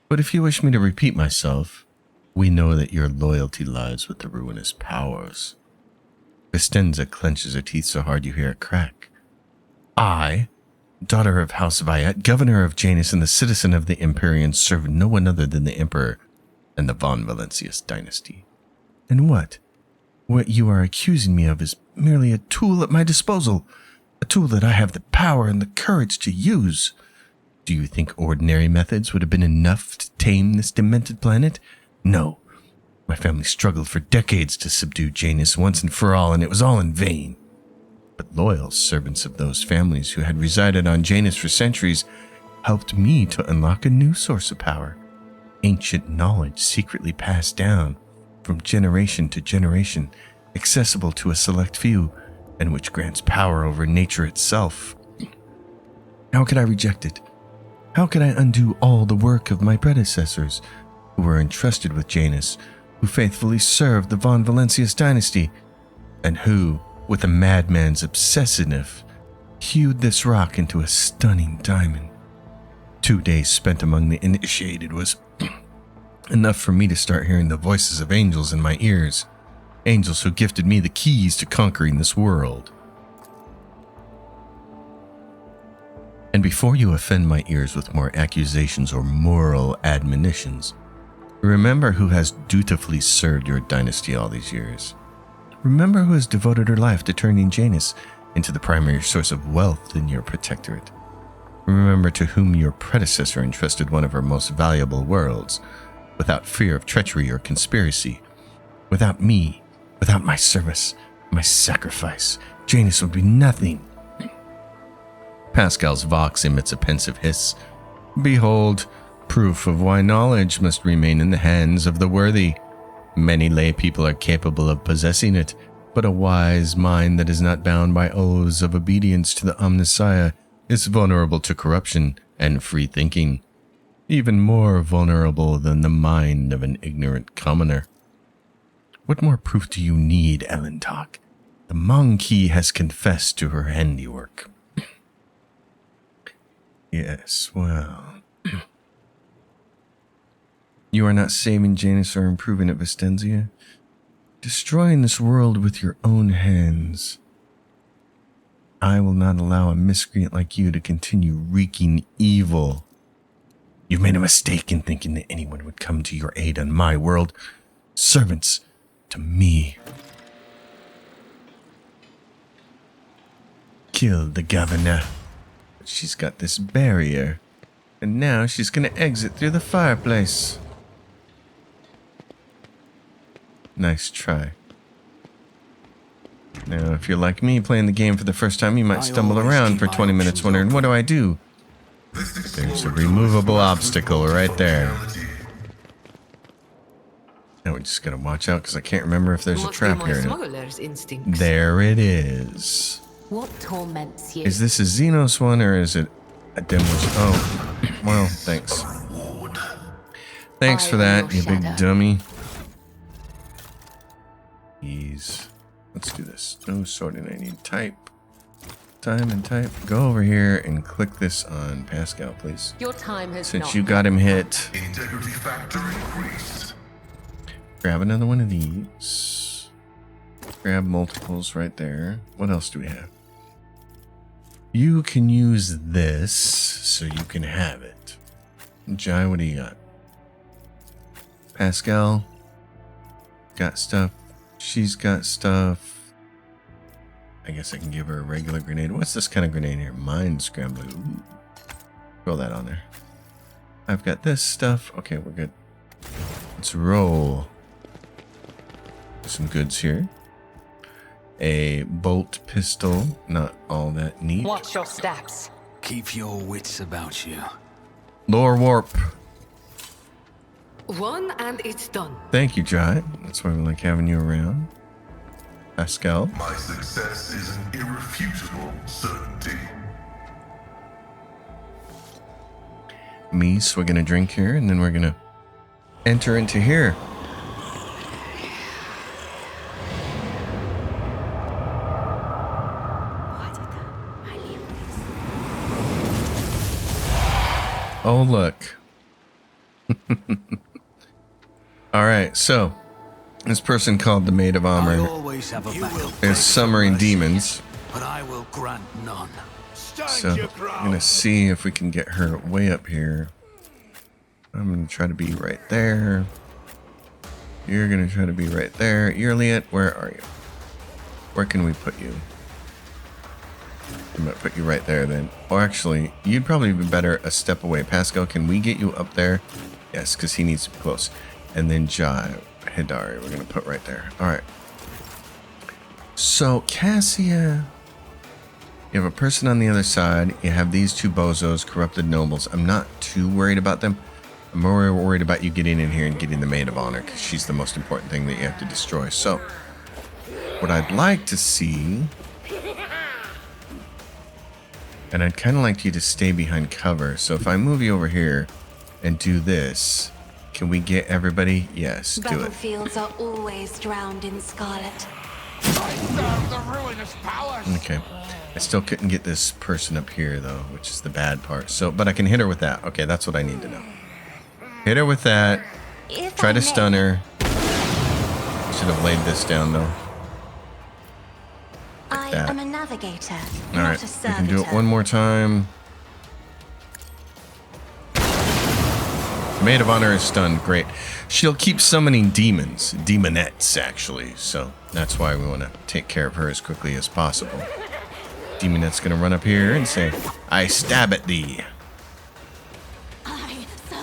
But if you wish me to repeat myself, we know that your loyalty lies with the ruinous powers. Vistenza clenches her teeth so hard you hear a crack. I, daughter of House Viet, governor of Janus and the citizen of the Empyrean, serve no one other than the Emperor and the Von Valancius dynasty. And what you are accusing me of is merely a tool at my disposal, a tool that I have the power and the courage to use. Do you think ordinary methods would have been enough to tame this demented planet? No. My family struggled for decades to subdue Janus once and for all, and it was all in vain. But loyal servants of those families who had resided on Janus for centuries helped me to unlock a new source of power. Ancient knowledge secretly passed down from generation to generation, accessible to a select few, and which grants power over nature itself. How could I reject it? How could I undo all the work of my predecessors, who were entrusted with Janus, who faithfully served the Von Valancius dynasty, and who, with a madman's obsessiveness, hewed this rock into a stunning diamond. 2 days spent among the initiated was enough for me to start hearing the voices of angels in my ears. Angels who gifted me the keys to conquering this world. And before you offend my ears with more accusations or moral admonitions, remember who has dutifully served your dynasty all these years. Remember who has devoted her life to turning Janus into the primary source of wealth in your protectorate. Remember to whom your predecessor entrusted one of her most valuable worlds, without fear of treachery or conspiracy. Without me, without my service, my sacrifice, Janus would be nothing. Pascal's vox emits a pensive hiss. Behold, proof of why knowledge must remain in the hands of the worthy. Many lay people are capable of possessing it, but a wise mind that is not bound by oaths of obedience to the Omnissiah is vulnerable to corruption and free thinking, even more vulnerable than the mind of an ignorant commoner. What more proof do you need, Elentok? The monkey has confessed to her handiwork. Yes, well... You are not saving Janus or improving at Vistenzia. Destroying this world with your own hands. I will not allow a miscreant like you to continue wreaking evil. You've made a mistake in thinking that anyone would come to your aid on my world. Servants to me. Kill the governor. But she's got this barrier. And now she's gonna exit through the fireplace. Nice try. Now, if you're like me playing the game for the first time, you might stumble around for 20 minutes wondering, what do I do? There's a removable obstacle right there. Now we just gotta watch out because I can't remember if there's a trap here. There it is. What torments you? Is this a Xenos one or is it a Demos? Oh, well, thanks. Thanks for that, you big dummy. Ease. Let's do this. No sorting. I need type. Time and type. Go over here and click this on Pascal, please. Your time has Since not you got him hit. Integrity factor increased. Grab another one of these. Grab multiples right there. What else do we have? You can use this so you can have it. Jai, what do you got? Pascal got stuff. She's got stuff. I guess I can give her a regular grenade. What's this kind of grenade here? Mind scrambler. Ooh. Throw that on there. I've got this stuff. Okay, we're good. Let's roll. Some goods here. A bolt pistol. Not all that neat. Watch your steps. Keep your wits about you. Lore warp. One and it's done. Thank you, Jai. That's why we like having you around. Pascal. My success is an irrefutable certainty. Me swigging a drink here, and then we're gonna enter into here. Oh, look. Alright, so this person called the Maid of I Armor always have a backup. is summoning demons. But I will grant none. Stand So your I'm ground. gonna see if we can get her way up here. I'm gonna try to be right there. You're gonna try to be right there. Earliet, where are you? Where can we put you? I'm gonna put you right there then. Or actually, you'd probably be better a step away. Pascal, can we get you up there? Yes, because he needs to be close. And then Jai, Hidari, we're gonna put right there. Alright. So, Cassia, you have a person on the other side. You have these two bozos, corrupted nobles. I'm not too worried about them. I'm more worried about you getting in here and getting the Maid of Honor, because she's the most important thing that you have to destroy. So, what I'd like to see, and I'd kind of like you to stay behind cover. So if I move you over here and do this, can we get everybody? Yes, do it. Battlefields are always drowned in scarlet. Okay. I still couldn't get this person up here, though, which is the bad part. So, but I can hit her with that. Okay, that's what I need to know. Hit her with that. Try to stun her. Should have laid this down, though. I am a navigator, All right, we can do it one more time. Maid of Honor is stunned. Great. She'll keep summoning demons. Demonettes, actually. So that's why we want to take care of her as quickly as possible. Demonette's going to run up here and say, I stab at thee.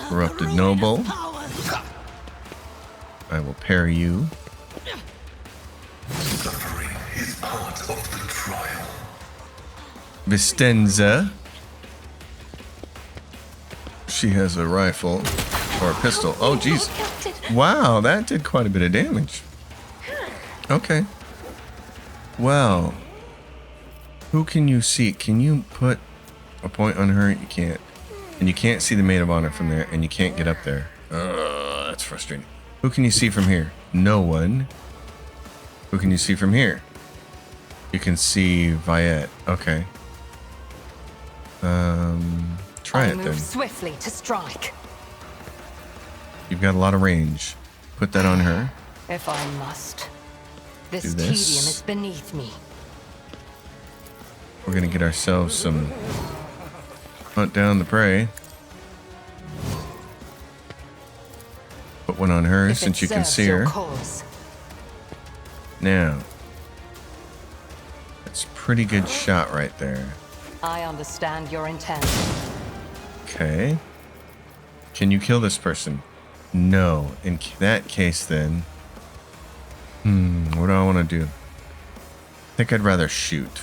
Corrupted Noble. I will parry you. Suffering is part of the trial. Vistenza. She has a rifle or a pistol. Oh, jeez. Wow, that did quite a bit of damage. Okay. Well, who can you see? Can you put a point on her? You can't. And you can't see the Maid of Honor from there, and you can't get up there. That's frustrating. Who can you see from here? No one. Who can you see from here? You can see Viet. Okay. Try it then. Move swiftly to strike. You've got a lot of range. Put that on her. If I must. This Do tedium this. is beneath me. We're gonna get ourselves some hunt down the prey. Put one on her If since it you can serves see your her. cause. Now, that's a pretty good shot right there. I understand your intent. Okay. Can you kill this person? No. In that case, then. What do I want to do? I think I'd rather shoot.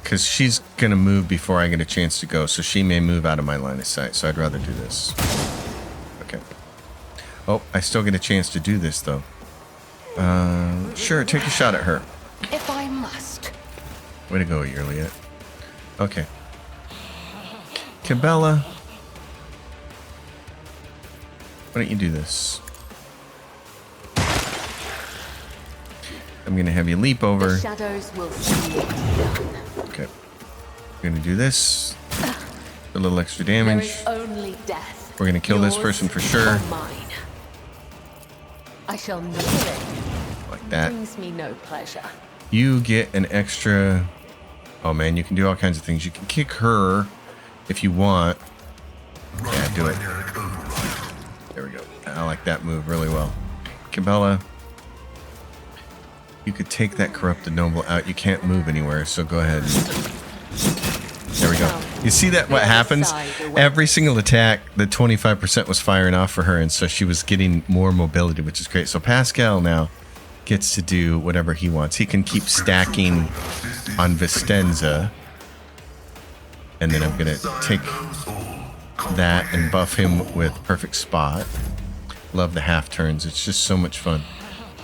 Because she's going to move before I get a chance to go, so she may move out of my line of sight, so I'd rather do this. Okay. Oh, I still get a chance to do this, though. Sure, take a shot at her. If I must. Way to go, Yurliet. Okay. Cabela. Why don't you do this? I'm going to have you leap over. The shadows will see it done. Okay. We're going to do this. A little extra There damage. is only death. We're going to kill this Yours person for sure. or mine. I shall know it. Like that. Brings me no pleasure. You get an extra... Oh man, you can do all kinds of things. You can kick her if you want. Yeah, do it. There we go. I like that move really well. Cabela, you could take that Corrupted Noble out. You can't move anywhere, so go ahead. There we go. You see that what happens? Every single attack, the 25% was firing off for her, and so she was getting more mobility, which is great. So Pascal now gets to do whatever he wants. He can keep stacking on Vistenza. And then I'm going to take that and buff him with Perfect Spot. Love the half turns. It's just so much fun.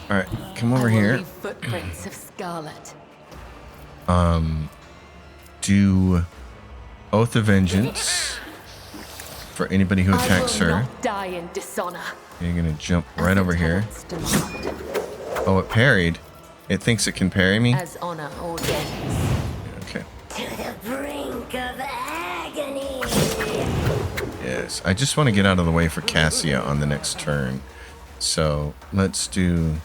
All right, come over I will here. leave footprints of Scarlet. Do Oath of Vengeance for anybody who attacks I will her. not die in dishonor. You're going to jump right As over the here. tenets demand, Oh, it parried. It thinks it can parry me. as honor ordains. Okay. To the brink of agony. Yes, I just want to get out of the way for Cassia on the next turn. So let's do...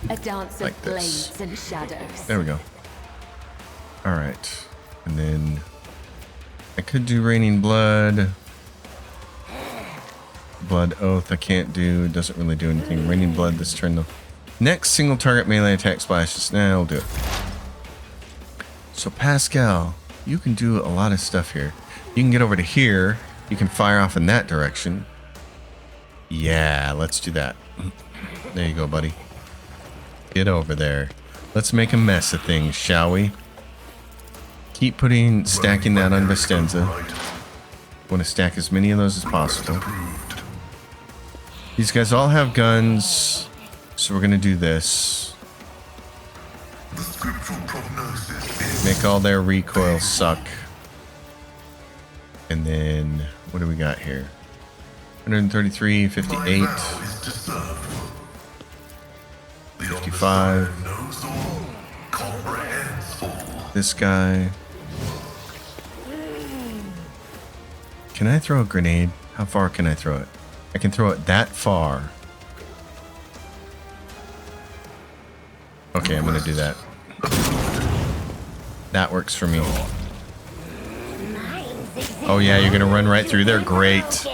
A dance Like of this. blades and shadows. There we go. All right. And then I could do Raining Blood. Blood Oath I can't do. Doesn't really do anything. Raining Blood this turn though. Next single target melee attack splashes. Nah, I'll do it. So Pascal, you can do a lot of stuff here. You can get over to here. You can fire off in that direction. Yeah, let's do that. There you go, buddy. Get over there. Let's make a mess of things, shall we? Keep stacking that on Vistenza. Want to stack as many of those as possible. These guys all have guns, so we're gonna do this. The scriptural prognosis is Make all their recoil suck. And then, what do we got here? 133, 58, vow is to serve. The 55. knows all. this guy. Can I throw a grenade? How far can I throw it? I can throw it that far. Okay, I'm gonna do that. That works for me. Oh yeah, you're gonna run right through there? Great.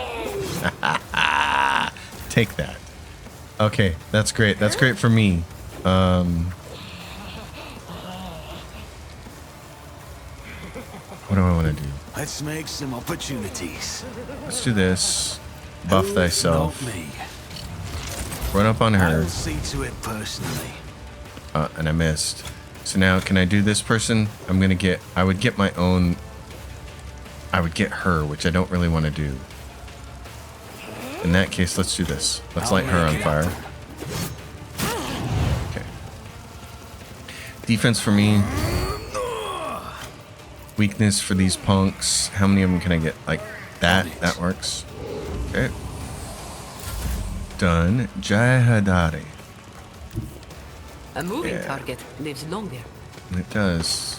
Take that. Okay, that's great. That's great for me. What do I want to do? Let's make some opportunities. Let's do this. Buff thyself. Not me. Run up on her. I'll see to it personally. And I missed. So now can I do this person? I'm gonna get, I would get my own, I would get her, which I don't really want to do. In that case, let's do this. Let's light her on fire. Okay. Defense for me. Weakness for these punks. How many of them can I get? Like that? That works. Okay. Done. Jayahadari. A moving target lives longer. It does.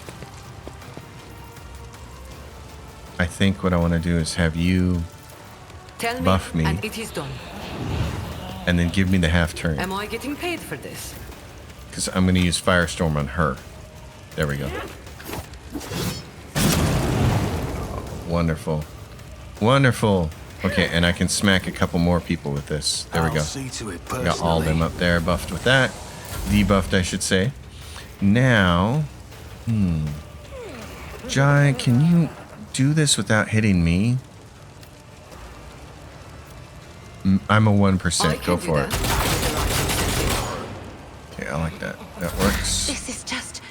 I think what I want to do is have you Tell buff me, and it is done. and then give me the half turn. Am I getting paid for this? Because I'm going to use Firestorm on her. There we go. Oh, wonderful. Wonderful. Okay, and I can smack a couple more people with this. There we go. I'll see to it personally. Got all of them up there buffed with that. Debuffed, I should say. Now, Jai, can you do this without hitting me? I'm a 1%. Go for it. Okay, I like that. That works. This is just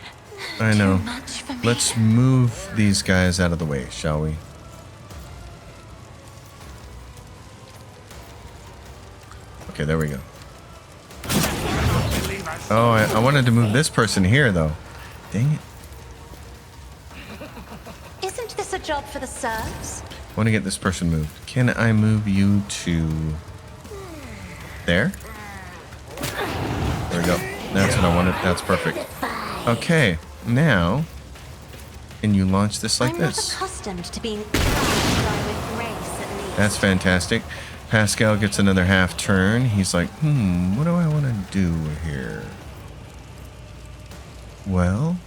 I know. too much for me. Let's move these guys out of the way, shall we? Okay, there we go. Oh, I wanted to move this person here, though. Dang it. Isn't this a job for the serfs? I want to get this person moved. Can I move you to there? There we go. That's what I wanted. That's perfect. Okay, now can you launch this like I'm this? not accustomed to being with grace, at least. That's fantastic. Pascal gets another half turn. He's like, what do I want to do here? Well,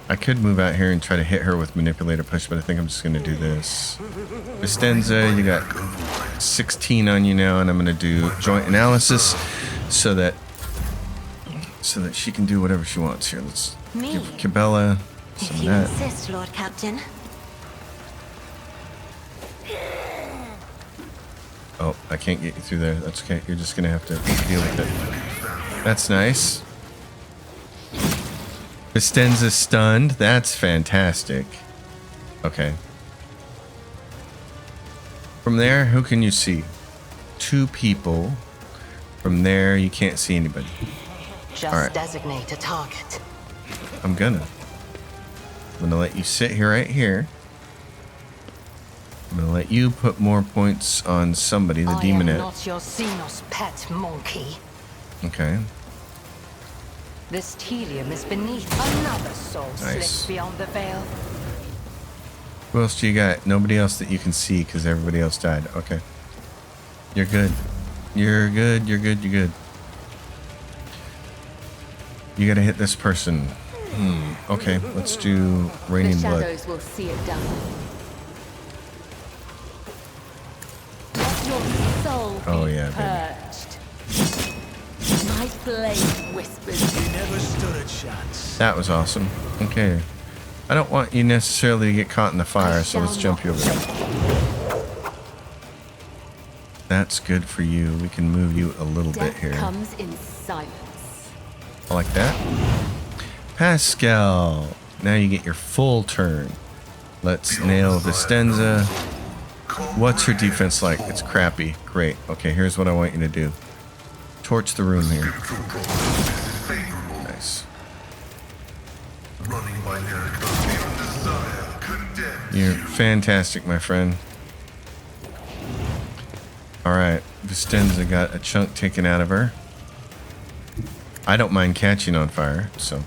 I could move out here and try to hit her with Manipulator Push, but I think I'm just going to do this. Vistenza, you got 16 on you now, and I'm going to do Joint Analysis so that she can do whatever she wants here. Let's give Cabela some If of you that. insist, Lord Captain. Oh, I can't get you through there. That's okay. You're just going to have to deal with it. That's nice. Vistenza stunned. That's fantastic. Okay. From there, who can you see? 2 people. From there, you can't see anybody. Just Alright. designate a target. I'm gonna let you sit here right here. I'm gonna let you put more points on somebody, the I am demonette. not your Xenos pet monkey. Okay. This helium is beneath another soul Nice. slips beyond the veil. Who else do you got? Nobody else that you can see because everybody else died. Okay. You're good. You're good. You're good. You're good. You gotta hit this person. Okay, let's do The Raining Blood. shadows will see it done. Let your soul Oh, be yeah, baby. purged. My blade whispers. You never stood a chance. That was awesome. Okay. I don't want you necessarily to get caught in the fire, so let's jump you over there. That's good for you. We can move you a little bit Death here. comes in silence. I like that. Pascal. Now you get your full turn. Let's nail Vistenza. What's her defense like? It's crappy. Great. Okay, here's what I want you to do. Torch the room here. Nice. Running by their beyond desire, condemned. You're fantastic, my friend. Alright, Vistenza got a chunk taken out of her. I don't mind catching on fire, so.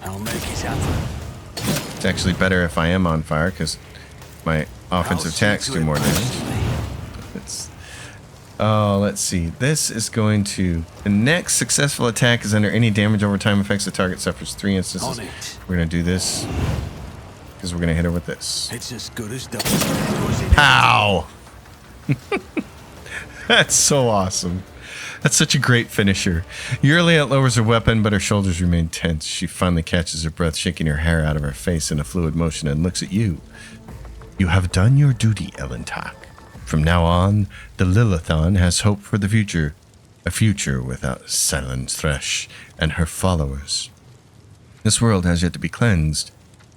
I'll make it happen. It's actually better if I am on fire because my offensive attacks do more damage. Oh, let's see. This is going to... The next successful attack is under any damage over time affects the target suffers 3 instances. On it. We're going to do this because we're going to hit her with this. It's as good as done. Pow! That's so awesome. That's such a great finisher. Yurliet lowers her weapon, but her shoulders remain tense. She finally catches her breath, shaking her hair out of her face in a fluid motion, and looks at you. You have done your duty, Elentak. From now on, the Lilithon has hope for the future. A future without Silent Thresh and her followers. This world has yet to be cleansed,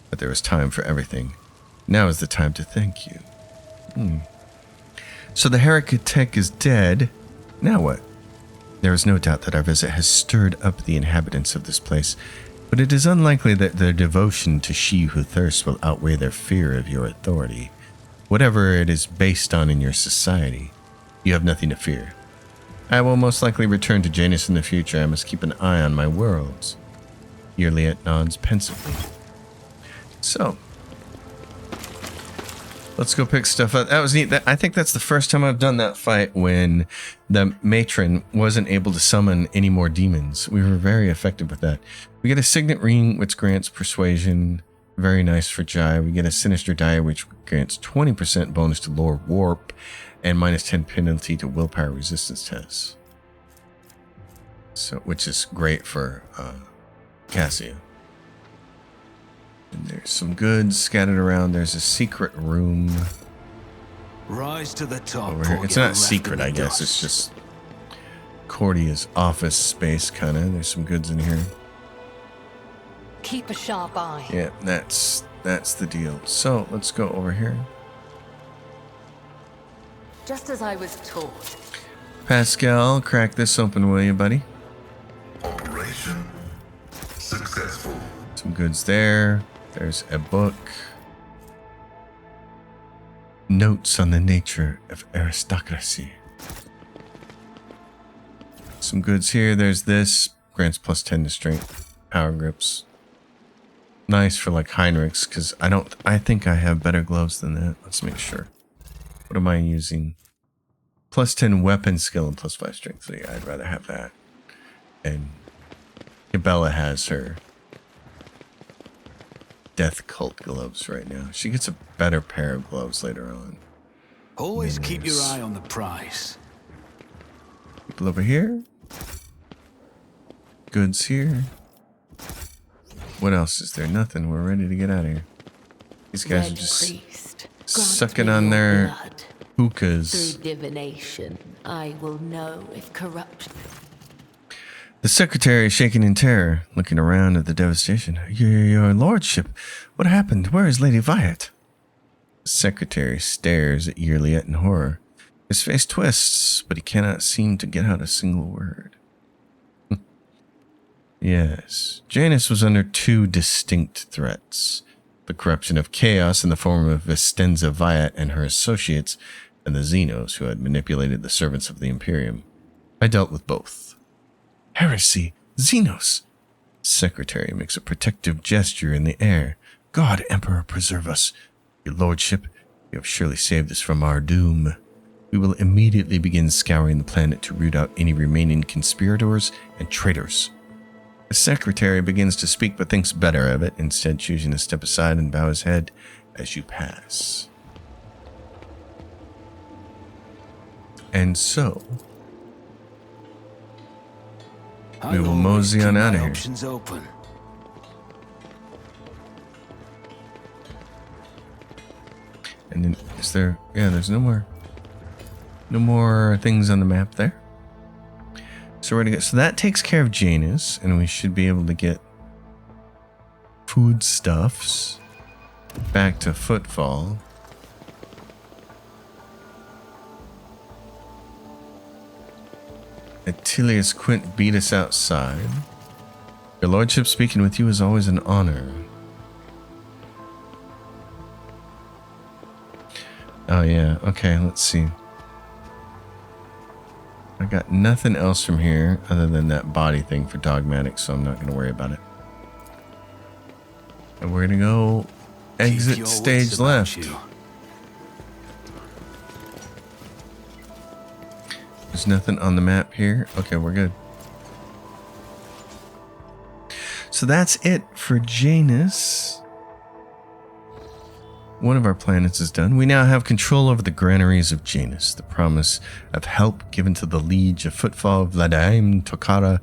but there is time for everything. Now is the time to thank you. So the Heretic is dead. Now what? There is no doubt that our visit has stirred up the inhabitants of this place, but it is unlikely that their devotion to She Who Thirsts will outweigh their fear of your authority. Whatever it is based on in your society, you have nothing to fear. I will most likely return to Janus in the future. I must keep an eye on my worlds. Yurliet nods pensively. So, let's go pick stuff up. That was neat. I think that's the first time I've done that fight when the matron wasn't able to summon any more demons. We were very effective with that. We get a signet ring, which grants persuasion. Very nice for Jai. We get a sinister die, which grants 20% bonus to lore warp and minus 10 penalty to willpower resistance tests. So, which is great for Cassia. And there's some goods scattered around. There's a secret room Rise to the top. over here. It's not secret, I guess. It's just Cordia's office space, kind of. There's some goods in here. Keep a sharp eye. Yeah, that's the deal. So let's go over here. Just as I was taught. Pascal, crack this open, will you, buddy? Operation successful. Some goods there. There's a book. Notes on the nature of aristocracy. Some goods here. There's this. Grants plus 10 to strength. Power grips. Nice for like Heinrichs, because I think I have better gloves than that. Let's make sure. What am I using? Plus 10 weapon skill and plus 5 strength. So yeah, I'd rather have that. And Bella has her death cult gloves right now. She gets a better pair of gloves later on. Always keep your eye on the prize. People over here. Goods here. What else is there? Nothing. We're ready to get out of here. These guys Red are just priest, sucking grant me on your their blood. hookahs. Through divination, I will know if corruption. The secretary is shaking in terror, looking around at the devastation. Your lordship, what happened? Where is Lady Viat? The secretary stares at Yurliet in horror. His face twists, but he cannot seem to get out a single word. Yes, Janus was under 2 distinct threats. The corruption of chaos in the form of Vistenza Viat and her associates, and the Xenos who had manipulated the servants of the Imperium. I dealt with both. Heresy! Xenos! Secretary makes a protective gesture in the air. God, Emperor, preserve us. Your lordship, you have surely saved us from our doom. We will immediately begin scouring the planet to root out any remaining conspirators and traitors. The secretary begins to speak but thinks better of it, instead choosing to step aside and bow his head as you pass. And so, we will mosey on out of here. Options open. And then, is there, yeah, there's no more things on the map there. So we're gonna get, so that takes care of Janus, and we should be able to get foodstuffs back to Footfall. Attilius Quint beat us outside. Your lordship, speaking with you is always an honor. Oh yeah, okay, let's see. I got nothing else from here other than that body thing for Dogmatic, so I'm not going to worry about it. And we're gonna go Keep exit your stage wits about left. you. There's nothing on the map here. Okay, we're good. So that's it for Janus. One of our planets is done. We now have control over the granaries of Janus. The promise of help given to the liege of Footfall Vladaim Tokara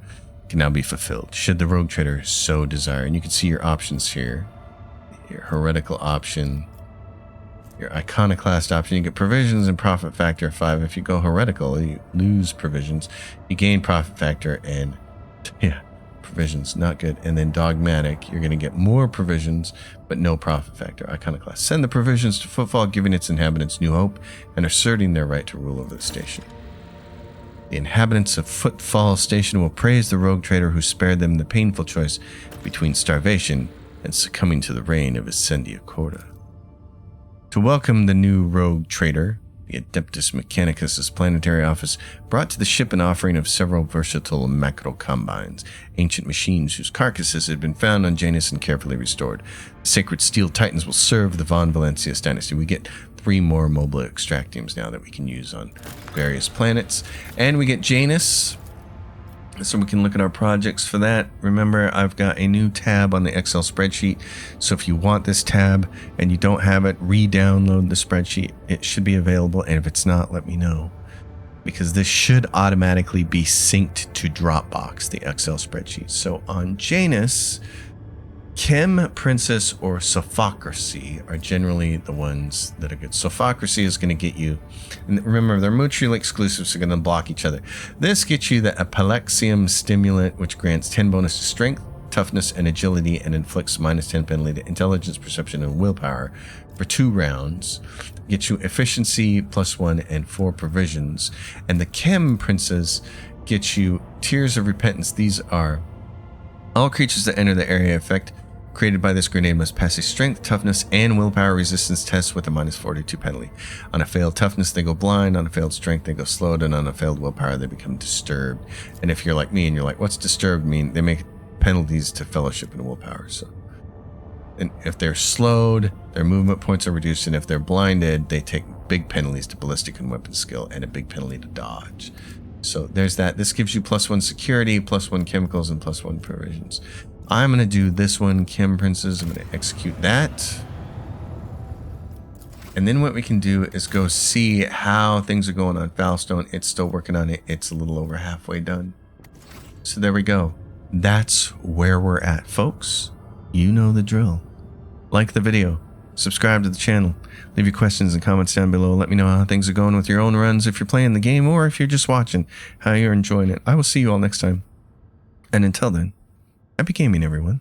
can now be fulfilled, should the rogue trader so desire. And you can see your options here. Your heretical option, your iconoclast option. You get provisions and profit factor of 5. If you go heretical, you lose provisions. You gain profit factor and provisions, not good. And then dogmatic, you're going to get more provisions but no profit factor. Iconoclast, send the provisions to Footfall, giving its inhabitants new hope and asserting their right to rule over the station. The inhabitants of Footfall Station will praise the rogue trader who spared them the painful choice between starvation and succumbing to the reign of Ascendia Corda. To welcome the new rogue trader, the Adeptus Mechanicus' planetary office brought to the ship an offering of several versatile macro combines, ancient machines whose carcasses had been found on Janus and carefully restored. The sacred steel titans will serve the Von Valencius dynasty. We get 3 more mobile extractiums now that we can use on various planets. And we get Janus, so we can look at our projects for that. Remember, I've got a new tab on the Excel spreadsheet. So if you want this tab and you don't have it, re-download the spreadsheet. It should be available. And if it's not, let me know, because this should automatically be synced to Dropbox, the Excel spreadsheet. So on Janus, Chem, Princess, or Sophocracy are generally the ones that are good. Sophocracy is going to get you, and remember, they're mutually exclusive, so they're going to block each other. This gets you the Apelexium Stimulant, which grants 10 bonus to strength, toughness, and agility, and inflicts -10 penalty to intelligence, perception, and willpower for 2 rounds. Gets you efficiency +1 and 4 provisions. And the Chem Princess gets you Tears of Repentance. These are all creatures that enter the area effect created by this grenade must pass a strength, toughness, and willpower resistance test with a -42 penalty. On a failed toughness, they go blind. On a failed strength, they go slowed. And on a failed willpower, they become disturbed. And if you're like me and you're like, what's disturbed mean? They make penalties to fellowship and willpower. So, and if they're slowed, their movement points are reduced. And if they're blinded, they take big penalties to ballistic and weapon skill and a big penalty to dodge. So there's that. This gives you +1 security, +1 chemicals, and +1 provisions. I'm going to do this one, Chem Princess. I'm going to execute that. And then what we can do is go see how things are going on Foulstone. It's still working on it. It's a little over halfway done. So there we go. That's where we're at, folks. You know the drill. Like the video. Subscribe to the channel. Leave your questions and comments down below. Let me know how things are going with your own runs if you're playing the game or if you're just watching, how you're enjoying it. I will see you all next time. And until then, happy gaming, everyone.